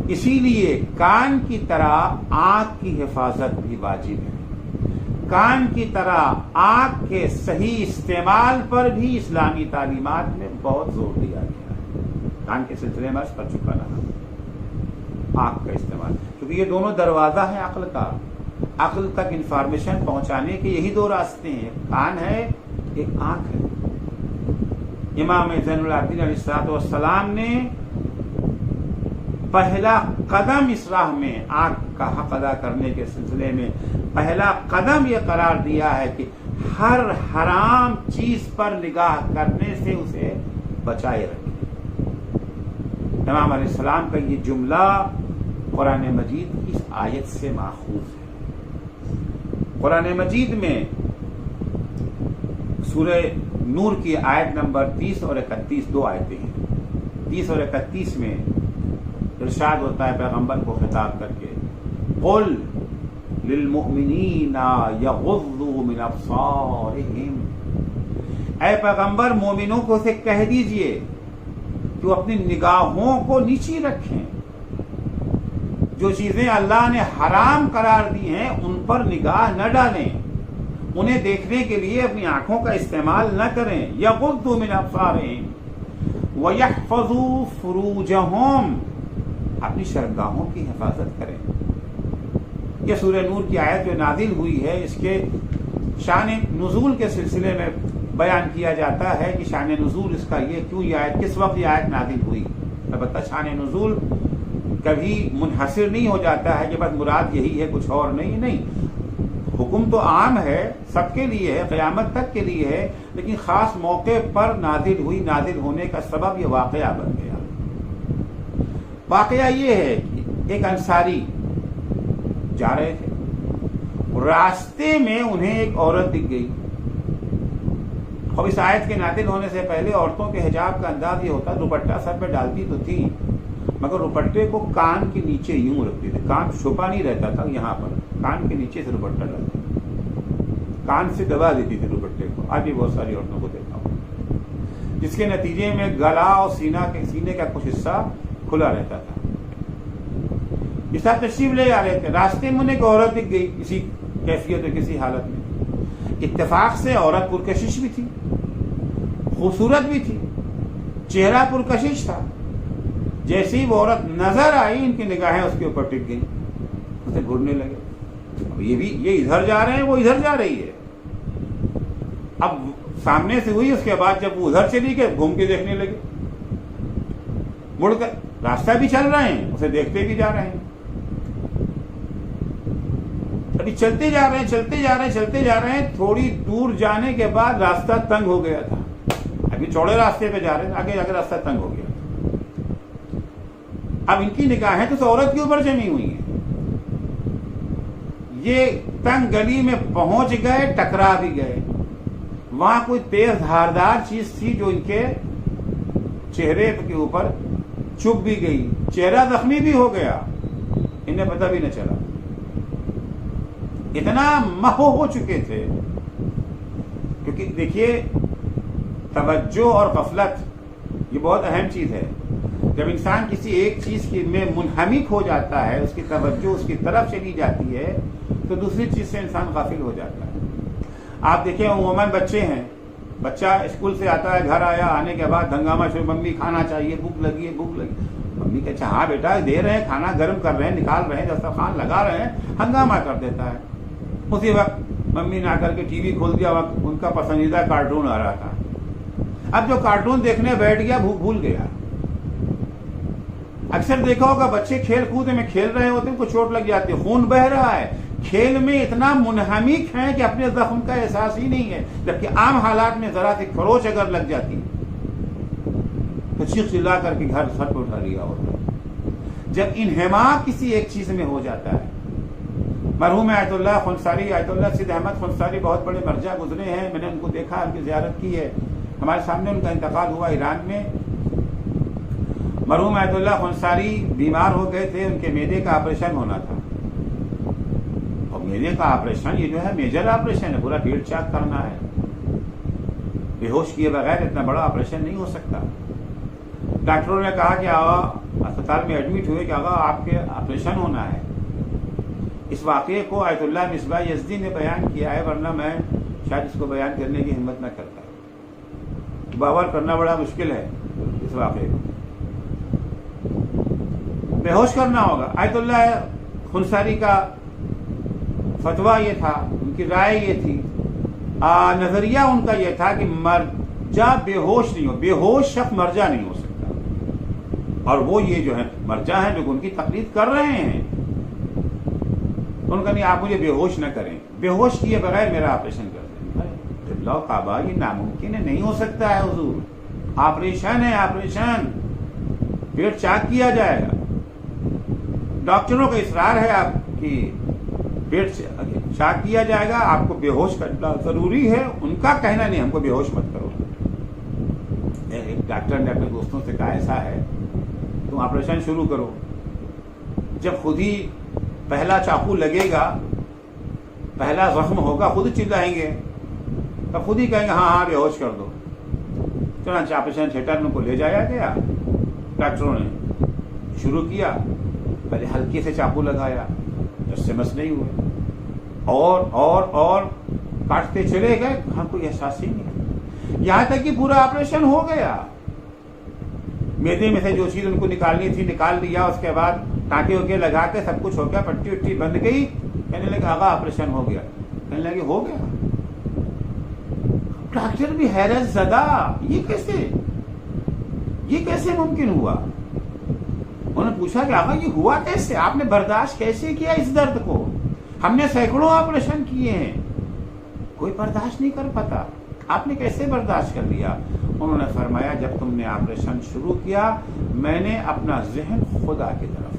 اسی لیے کان کی طرح آنکھ کی حفاظت بھی واجب ہے۔ کان کی طرح آنکھ کے صحیح استعمال پر بھی اسلامی تعلیمات میں بہت زور دیا گیا ہے۔ کان کے سلسلے میں کر چکا رہا، آنکھ کا استعمال، کیونکہ یہ دونوں دروازہ ہیں عقل کا۔ عقل تک انفارمیشن پہنچانے کے یہی دو راستے ہیں، کان ہے، ایک آنکھ ہے۔ امام زین العابدین علیہ السلام نے پہلا قدم اس راہ میں آنکھ کا حق ادا کرنے کے سلسلے میں پہلا قدم یہ قرار دیا ہے کہ ہر حرام چیز پر نگاہ کرنے سے اسے بچائے رکھے۔ امام علیہ السلام کا یہ جملہ قرآن مجید کی اس آیت سے ماخوذ ہے۔ قرآن مجید میں سورہ نور کی آیت نمبر 30 اور 31 دو آیتیں ہیں۔ 30 اور 31 میں ارشاد ہوتا ہے پیغمبر کو خطاب کر کے، قل للمؤمنین یغضوا من ابصارہم، اے پیغمبر مومنوں کو سے کہہ دیجئے کہ وہ اپنی نگاہوں کو نیچی رکھیں، جو چیزیں اللہ نے حرام قرار دی ہیں ان پر نگاہ نہ ڈالیں، انہیں دیکھنے کے لیے اپنی آنکھوں کا استعمال نہ کریں۔ یغضوا من ابصارہم ویحفظوا فروجہم، اپنی شرمگاہوں کی حفاظت کریں۔ یہ سورہ نور کی آیت جو نازل ہوئی ہے اس کے شان نزول کے سلسلے میں بیان کیا جاتا ہے کہ شان نزول اس کا یہ کیوں، یہ آیت کس وقت یہ آیت نازل ہوئی۔ البتہ شان نزول کبھی منحصر نہیں ہو جاتا ہے کہ بس مراد یہی ہے کچھ اور نہیں، حکم تو عام ہے، سب کے لیے ہے، قیامت تک کے لیے ہے، لیکن خاص موقع پر نازل ہوئی، نازل ہونے کا سبب یہ واقعہ بن گیا۔ واقعہ یہ ہے کہ ایک انصاری جا رہے تھے، راستے میں انہیں ایک عورت دکھ گئی۔ اب اس آیت کے نازل ہونے سے پہلے عورتوں کے حجاب کا انداز یہ ہوتا، دوپٹہ سر پہ ڈالتی تو تھی مگر دوپٹے کو کان کے نیچے یوں رکھتی تھی، کان چھپا نہیں رہتا تھا، یہاں پر کان کے نیچے سے دوپٹہ ڈالتی، کان سے دبا دیتی تھی دوپٹے کو۔ آج بھی بہت ساری عورتوں کو دیکھا ہوں، جس کے نتیجے میں گلا اور سینے کا کچھ حصہ کھلا رہتا تھا۔ اس طرح تشریف لے آ رہے تھے، راستے میں انہیں ایک عورت دکھ گئی کسی کیفیت اور کسی حالت میں۔ اتفاق سے عورت پرکشش بھی تھی، خوبصورت بھی تھی، چہرہ پرکشش تھا۔ جیسے ہی وہ عورت نظر آئی ان کی نگاہیں اس کے اوپر ٹک گئیں، اسے گھورنے لگے۔ اب یہ ادھر جا رہے ہیں، وہ ادھر جا رہی ہے۔ اب سامنے سے ہوئی، اس کے بعد جب وہ ادھر چلی گئے گھوم کے دیکھنے لگے، مڑ کر راستہ بھی چل رہے ہیں، اسے دیکھتے بھی جا رہے ہیں۔ ابھی چلتے جا رہے ہیں، تھوڑی دور جانے کے بعد راستہ تنگ ہو گیا تھا. ابھی چوڑے راستے پہ جا رہے ہیں، آگے جا کے راستہ تنگ ہو گیا. اب ان کی نگاہیں تو عورت کے اوپر جمی ہوئی ہیں. یہ تنگ گلی میں پہنچ گئے، ٹکرا بھی گئے. وہاں کوئی تیز دھاردار چیز تھی جو ان کے چہرے کے اوپر چبھ بھی گئی، چہرہ زخمی بھی ہو گیا، انہیں پتہ بھی نہ چلا. اتنا محو ہو چکے تھے. کیونکہ دیکھیے، توجہ اور غفلت یہ بہت اہم چیز ہے. جب انسان کسی ایک چیز میں منہمک ہو جاتا ہے، اس کی توجہ اس کی طرف چلی جاتی ہے، تو دوسری چیز سے انسان غافل ہو جاتا ہے. آپ دیکھیں عموماً بچے ہیں، بچہ اسکول سے آتا ہے، گھر آنے کے بعد ہنگامہ شروع، ممی کھانا چاہیے، بھوک لگی ہے. ممی کہ اچھا ہاں بیٹا دے رہے ہیں، کھانا گرم کر رہے ہیں، نکال رہے ہیں، دسترخوان لگا رہے ہیں، ہنگامہ کر دیتا ہے. اسی وقت ممی نے آ کر کے ٹی وی کھول دیا، وقت ان کا پسندیدہ کارٹون آ رہا تھا. اب جو کارٹون دیکھنے بیٹھ گیا، بھوک بھول گیا. اکثر دیکھا ہوگا بچے کھیل کود میں کھیل رہے ہوتے ہیں، ان کو چوٹ لگ جاتی ہے، خون بہ رہا ہے، کھیل میں اتنا منہمک ہیں کہ اپنے زخم کا احساس ہی نہیں ہے. جبکہ عام حالات میں ذرا سی کھروچ اگر لگ جاتی تو چیخ چلا کر کے گھر سر پہ اٹھا لیا ہوتا. جب انہماک کسی ایک چیز میں ہو جاتا ہے. مرحوم آیت اللہ خنساری، آیت اللہ سید احمد خنساری بہت بڑے مرجع گزرے ہیں. میں نے ان کو دیکھا، ان کی زیارت کی ہے. ہمارے سامنے ان کا انتقال ہوا ایران میں. مرحوم آیت اللہ خنساری بیمار ہو گئے تھے، ان کے معدے کا آپریشن ہونا تھا. اور معدے کا آپریشن یہ جو ہے میجر آپریشن ہے، پورا پیٹ چاک کرنا ہے. بے ہوش کیے بغیر اتنا بڑا آپریشن نہیں ہو سکتا. ڈاکٹروں نے کہا کہ آغا اسپتال میں ایڈمٹ ہوئے کہ آغا آپ کے آپریشن ہونا ہے. اس واقعے کو آیت اللہ مصباح یزدی نے بیان کیا ہے، ورنہ میں شاید اس کو بیان کرنے کی ہمت نہ کرتا. باور کرنا بڑا مشکل ہے اس واقعے کو. بے ہوش کرنا ہوگا. آیت اللہ خنساری کا فتویٰ یہ تھا، ان کی رائے یہ تھی، نظریہ ان کا یہ تھا کہ مرجع بے ہوش نہیں ہو، بے ہوش شخص مرجع نہیں ہو سکتا. اور وہ یہ جو ہے مرجع ہیں جو ان کی تقلید کر رہے ہیں، ان کا نہیں، آپ مجھے بے ہوش نہ کریں، بے ہوش کیے بغیر میرا آپریشن کر دیں. قبلہ و کعبہ یہ ناممکن ہے، نہیں ہو سکتا ہے حضور. آپریشن ہے، آپریشن، پیٹ چاک کیا جائے گا. ڈاکٹروں کا اصرار ہے آپ کی پیٹ چاک کیا جائے گا، آپ کو بے ہوش کرنا ضروری ہے. ان کا کہنا نہیں ہم کو بے ہوش مت کرو. ایک ڈاکٹر نے اپنے دوستوں سے کہا ایسا ہے تم آپریشن شروع کرو، جب خود ہی پہلا چاقو لگے گا، پہلا زخم ہوگا، خود چلائیں گے، تب خود ہی کہیں گے ہاں ہاں بے ہوش کر دو. چنانچہ آپریشن تھیٹر میں کو لے جایا گیا. ڈاکٹروں نے شروع کیا، پہلے ہلکے سے چاقو لگایا، اس سے مس نہیں ہوئے، اور کاٹتے چلے گئے، ہم کوئی احساس ہی نہیں. یہاں تک کہ پورا آپریشن ہو گیا. میدے میں سے جو چیز ان کو نکالنی تھی نکال لیا، اس کے بعد ٹانکے وکے لگا کے سب کچھ ہو گیا، پٹی وٹی بند گئی. کہنے لگے آغا آپریشن ہو گیا. کہنے لگے ہو گیا. ڈاکٹر بھی حیرت زدہ، یہ کیسے ممکن ہوا؟ انہوں نے پوچھا کہ آقا یہ ہوا کیسے، آپ نے برداشت کیسے کیا اس درد کو؟ ہم نے سینکڑوں آپریشن کیے ہیں، کوئی برداشت نہیں کر پاتا، آپ نے کیسے برداشت کر لیا؟ انہوں نے فرمایا جب تم نے آپریشن شروع کیا میں نے اپنا ذہن خدا کی طرف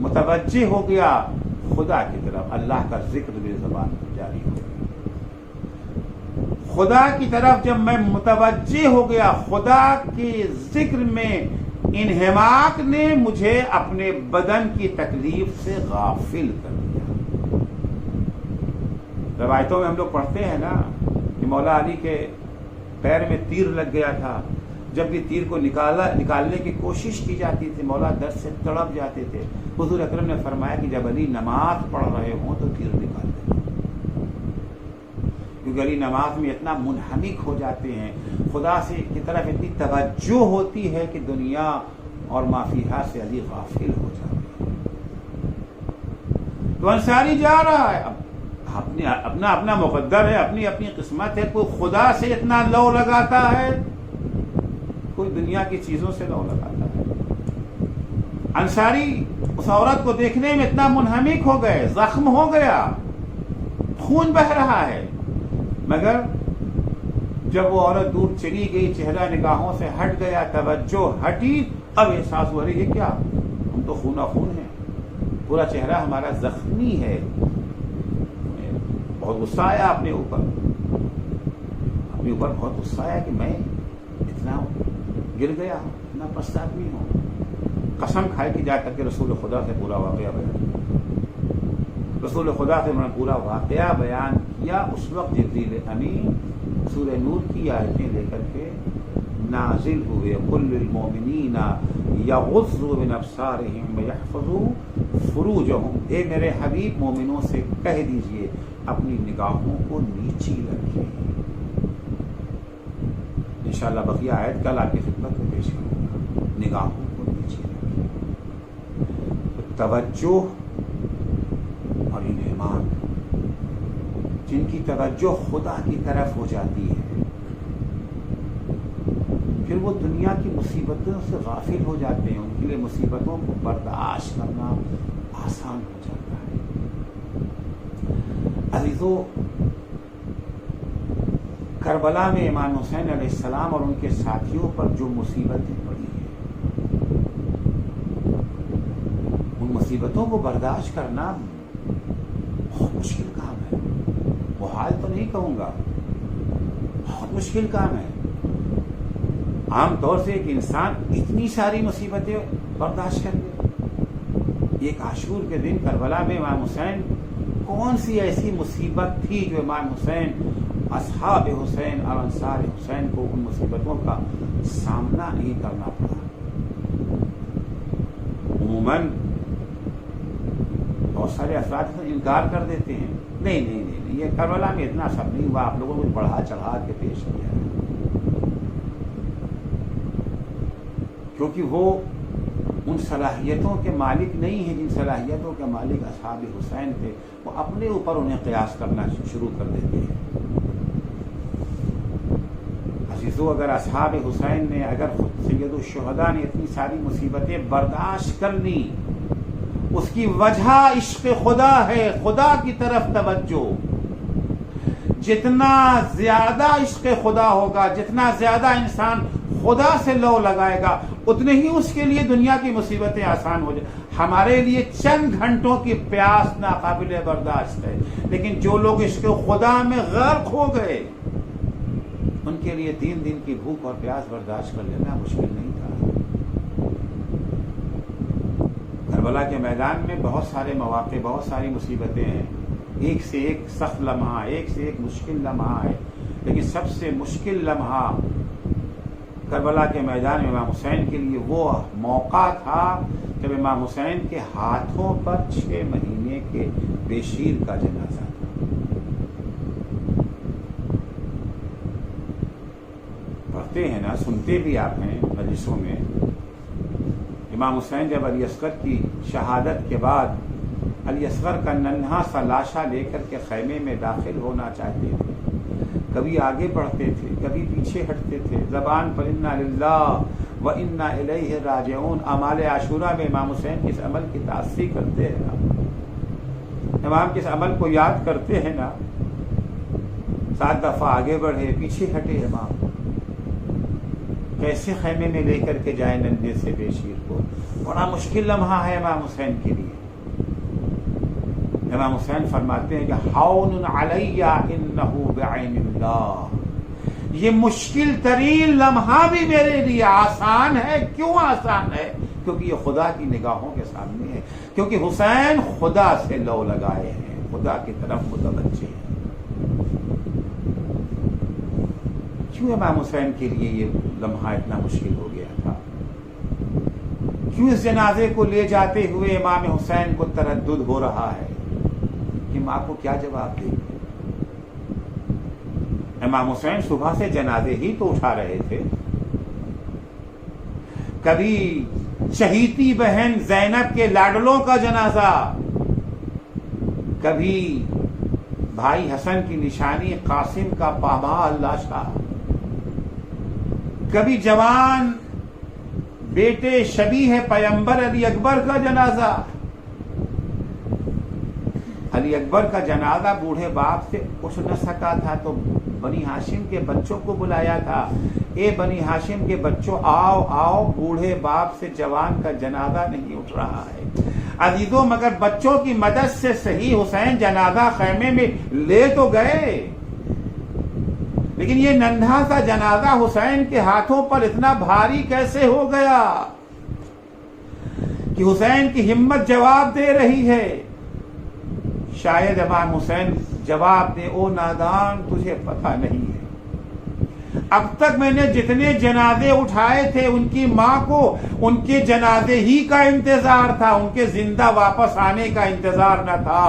متوجہ ہو گیا، خدا کی طرف. اللہ کا ذکر بھی زبان پر جاری ہو گیا. خدا کی طرف جب میں متوجہ ہو گیا، خدا کے ذکر میں انہماک نے مجھے اپنے بدن کی تکلیف سے غافل کر دیا. روایتوں میں ہم لوگ پڑھتے ہیں نا کہ مولا علی کے پیر میں تیر لگ گیا تھا. جب بھی تیر کو نکالنے کی کوشش کی جاتی تھی مولا درد سے تڑپ جاتے تھے. حضور اکرم نے فرمایا کہ جب علی نماز پڑھ رہے ہوں تو تیر نکال دیں، کیونکہ علی نماز میں اتنا منہمک ہو جاتے ہیں، خدا سے کی طرف اتنی توجہ ہوتی ہے کہ دنیا اور ما فیہا سے علی غافل ہو جاتے ہیں. تو انصاری جا رہا ہے، اپنا مقدر ہے، اپنی قسمت ہے. کوئی خدا سے اتنا لو لگاتا ہے، کوئی دنیا کی چیزوں سے لو لگاتا ہے. انصاری اس عورت کو دیکھنے میں اتنا منہمک ہو گئے، زخم ہو گیا، خون بہ رہا ہے، مگر جب وہ عورت دور چلی گئی، چہرہ نگاہوں سے ہٹ گیا، توجہ ہٹی، اب احساس ہوا یہ کیا، ہم تو خونہ خون ہیں، پورا چہرہ ہمارا زخمی ہے۔ بہت غصہ آیا اپنے اوپر بہت غصہ آیا کہ میں اتنا گر گیا ہوں، اتنا پست آدمی ہوں۔ قسم کھائی کہ جا کر کے رسول خدا سے پورا واقعہ رسول خدا سے انہوں نے پورا واقعہ بیان کیا۔ اس وقت جبریل امین سورہ نور کی آیتیں لے کر کے نازل ہوئے، قل للمؤمنین یغضوا من ابصارہم ویحفظوا فروجہم، اے میرے حبیب مومنوں سے کہہ دیجئے اپنی نگاہوں کو نیچی رکھیں۔ انشاءاللہ بقیہ آیت کل آپ کی خدمت میں پیش کروں گا۔ نگاہوں کو نیچی رکھیں، توجہ اور انعمان، جن کی توجہ خدا کی طرف ہو جاتی ہے، پھر وہ دنیا کی مصیبتوں سے غافل ہو جاتے ہیں، ان کے لیے مصیبتوں کو برداشت کرنا آسان ہو جاتا ہے۔ عزیزو، کربلا میں امام حسین علیہ السلام اور ان کے ساتھیوں پر جو مصیبتیں پڑی ہیں، ان مصیبتوں کو برداشت کرنا بہت مشکل کام ہے۔ محال تو نہیں کہوں گا، بہت مشکل کام ہے۔ عام طور سے ایک انسان اتنی ساری مصیبتیں برداشت کر لے۔ ایک عاشور کے دن کربلا میں امام حسین، کون سی ایسی مصیبت تھی جو امام حسین، اصحاب حسین اور انصار حسین کو ان مصیبتوں کا سامنا نہیں کرنا پڑا؟ عموماً بہت سارے افراد انکار کر دیتے ہیں، نہیں یہ کربلا میں اتنا سب نہیں ہوا، آپ لوگوں کو بڑھا چڑھا کے پیش کیا ہے، کیونکہ وہ ان صلاحیتوں کے مالک نہیں ہیں جن صلاحیتوں کے مالک اصحاب حسین تھے۔ وہ اپنے اوپر انہیں قیاس کرنا شروع کر دیتے ہیں۔ عزیزو، اگر اصحاب حسین نے، اگر خود سید الشہداء نے اتنی ساری مصیبتیں برداشت کر لی، اس کی وجہ عشق خدا ہے، خدا کی طرف توجہ۔ جتنا زیادہ عشق خدا ہوگا، جتنا زیادہ انسان خدا سے لو لگائے گا، اتنے ہی اس کے لیے دنیا کی مصیبتیں آسان ہو جائیں۔ ہمارے لیے چند گھنٹوں کی پیاس ناقابل برداشت ہے، لیکن جو لوگ عشق خدا میں غرق ہو گئے، ان کے لیے 3 دن کی بھوک اور پیاس برداشت کر لینا مشکل نہیں تھا۔ کربلا کے میدان میں بہت سارے مواقع، بہت ساری مصیبتیں ہیں، ایک سے ایک سخت لمحہ، ایک سے ایک مشکل لمحہ ہے، لیکن سب سے مشکل لمحہ کربلا کے میدان میں امام حسین کے لیے وہ موقع تھا جب امام حسین کے ہاتھوں پر 6 مہینے کے بے شیر کا جنازہ تھا۔ پڑھتے ہیں نا، سنتے بھی آپ ہیں مجلسوں میں، امام حسین جب علی اصغر کی شہادت کے بعد علی اصغر کا ننھا سا لاشا لے کر کے خیمے میں داخل ہونا چاہتے تھے، کبھی آگے بڑھتے تھے، کبھی پیچھے ہٹتے تھے، زبان پر انا للہ و انا الیہ راجعون۔ اعمال عاشورہ میں امام حسین کس عمل کی تأسی کرتے ہیں نا، امام کس عمل کو یاد کرتے ہیں نا، 7 دفعہ آگے بڑھے، پیچھے ہٹے، امام کیسے خیمے میں لے کر کے جائیں ننھے سے بے شیر کو؟ بڑا مشکل لمحہ ہے امام حسین کے لیے۔ امام حسین فرماتے ہیں کہ ہون علی انہ بعین اللہ، یہ مشکل ترین لمحہ بھی میرے لیے آسان ہے۔ کیوں آسان ہے؟ کیونکہ یہ خدا کی نگاہوں کے سامنے ہے، کیونکہ حسین خدا سے لو لگائے ہیں، خدا کی طرف متوجہ ہیں۔ کیوں امام حسین کے لیے یہ لمحہ اتنا مشکل ہو گیا تھا؟ کیوں اس جنازے کو لے جاتے ہوئے امام حسین کو تردد ہو رہا ہے کہ ماں کو کیا جواب دے؟ امام حسین صبح سے جنازے ہی تو اٹھا رہے تھے، کبھی شہیدی بہن زینب کے لاڈلوں کا جنازہ، کبھی بھائی حسن کی نشانی قاسم کا پامال لاشا، کبھی جوان بیٹے شبیہ پیغمبر علی اکبر کا جنازہ، علی اکبر کا جنازہ بوڑھے باپ سے اٹھ نہ سکا تھا تو بنی ہاشم کے بچوں کو بلایا تھا، اے بنی ہاشم کے بچوں آؤ آؤ، بوڑھے باپ سے جوان کا جنازہ نہیں اٹھ رہا ہے۔ عزیزوں مگر بچوں کی مدد سے صحیح حسین جنازہ خیمے میں لے تو گئے، لیکن یہ ننھا سا جنازہ حسین کے ہاتھوں پر اتنا بھاری کیسے ہو گیا کہ حسین کی ہمت جواب دے رہی ہے۔ شاید امام حسین جواب دے، او نادان تجھے پتہ نہیں ہے، اب تک میں نے جتنے جنازے اٹھائے تھے ان کی ماں کو ان کے جنازے ہی کا انتظار تھا، ان کے زندہ واپس آنے کا انتظار نہ تھا۔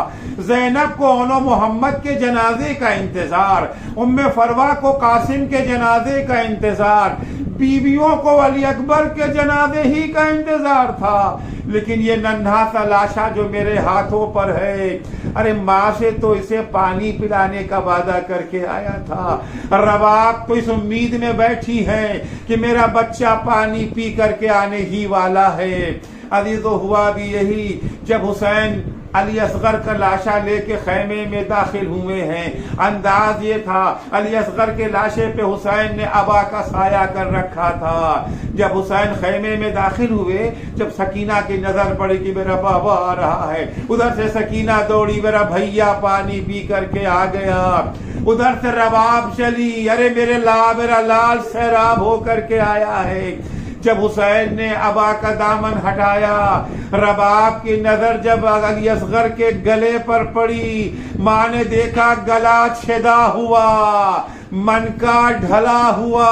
زینب کو اولو محمد کے جنازے کا انتظار، ام فروا کو قاسم کے جنازے کا انتظار، بیویوں کو علی اکبر کے جنازے ہی کا انتظار تھا، لیکن یہ ننھا سا لاشا جو میرے ہاتھوں پر ہے، ارے ماں سے تو اسے پانی پلانے کا وعدہ کر کے آیا تھا، رباب تو اس امید میں بیٹھی ہے کہ میرا بچہ پانی پی کر کے آنے ہی والا ہے۔ عزیزو ہوا بھی یہی، جب حسین علی اصغر کا لاشا لے کے خیمے میں داخل ہوئے ہیں، انداز یہ تھا علی اصغر کے لاشے پہ حسین نے عبا کا سایہ کر رکھا تھا۔ جب حسین خیمے میں داخل ہوئے، جب سکینہ کی نظر پڑی کہ میرا بابا آ رہا ہے، ادھر سے سکینہ دوڑی، میرا بھیا پانی پی کر کے آ گیا، ادھر سے رباب چلی، ارے میرا لال سیراب ہو کر کے آیا ہے۔ جب حسین نے عبا کا دامن ہٹایا، رباب کی نظر جب علی اصغر کے گلے پر پڑی، ماں نے دیکھا گلا چھدا ہوا، من کا ڈھلا ہوا،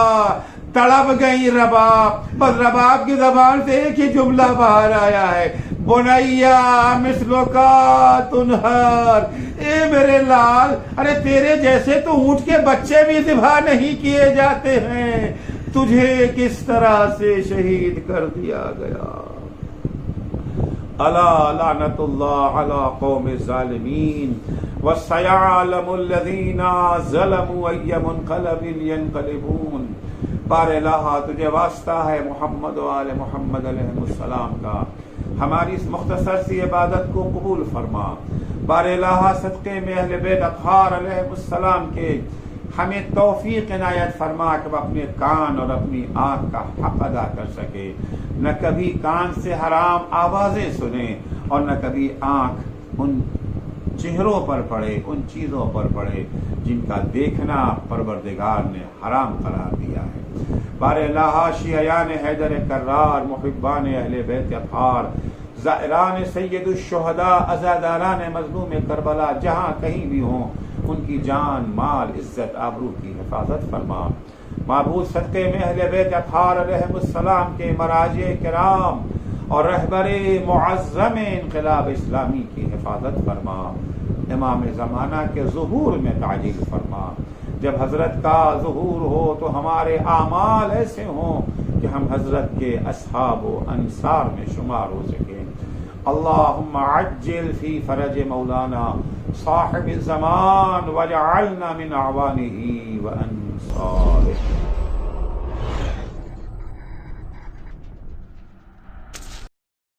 تڑپ گئی رباب، بس رباب کی زبان سے ایک ہی جملہ باہر آیا ہے، بنیا مثلو کا تنہر، اے میرے لال، ارے تیرے جیسے تو اونٹ کے بچے بھی ذبح نہیں کیے جاتے ہیں، تجھے کس طرح سے شہید کر دیا گیا۔ الا لعنت اللہ علی قوم الظالمین وسیعلم الذین ظلموا ای منقلب ینقلبون۔ بار الہ تجھے واسطہ ہے محمد و آل محمد علیہ السلام کا، ہماری اس مختصر سی عبادت کو قبول فرما۔ بار الہ صدقے میں اہل بیت اطہار علیہ السلام کے ہمیں توفیق عنایت فرما کہ وہ اپنے کان اور اپنی آنکھ کا حق ادا کر سکے، نہ کبھی کان سے حرام آوازیں سنیں اور نہ کبھی آنکھ ان چہروں پر پڑے، ان چیزوں پر پڑے جن کا دیکھنا پروردگار نے حرام قرار دیا ہے۔ بار الہ شیعیان حیدر کرار، محبان اہل بیت اطہار، زائران سید الشہداء، عزاداران مظلوم کربلا جہاں کہیں بھی ہوں، ان کی جان، مال، عزت، آبرو کی حفاظت فرما۔ معبود صدقے میں اہل بیت اطہار علیہ السلام کے مراجع کرام اور رہبر معظم انقلاب اسلامی کی حفاظت فرما۔ امام زمانہ کے ظہور میں تعجیل فرما۔ جب حضرت کا ظہور ہو تو ہمارے اعمال ایسے ہوں کہ ہم حضرت کے اصحاب و انصار میں شمار ہو سکیں۔ اللہم عجل فی فرج مولانا صاحب الزمان واجعلنا من اعوانہ و انصارہ۔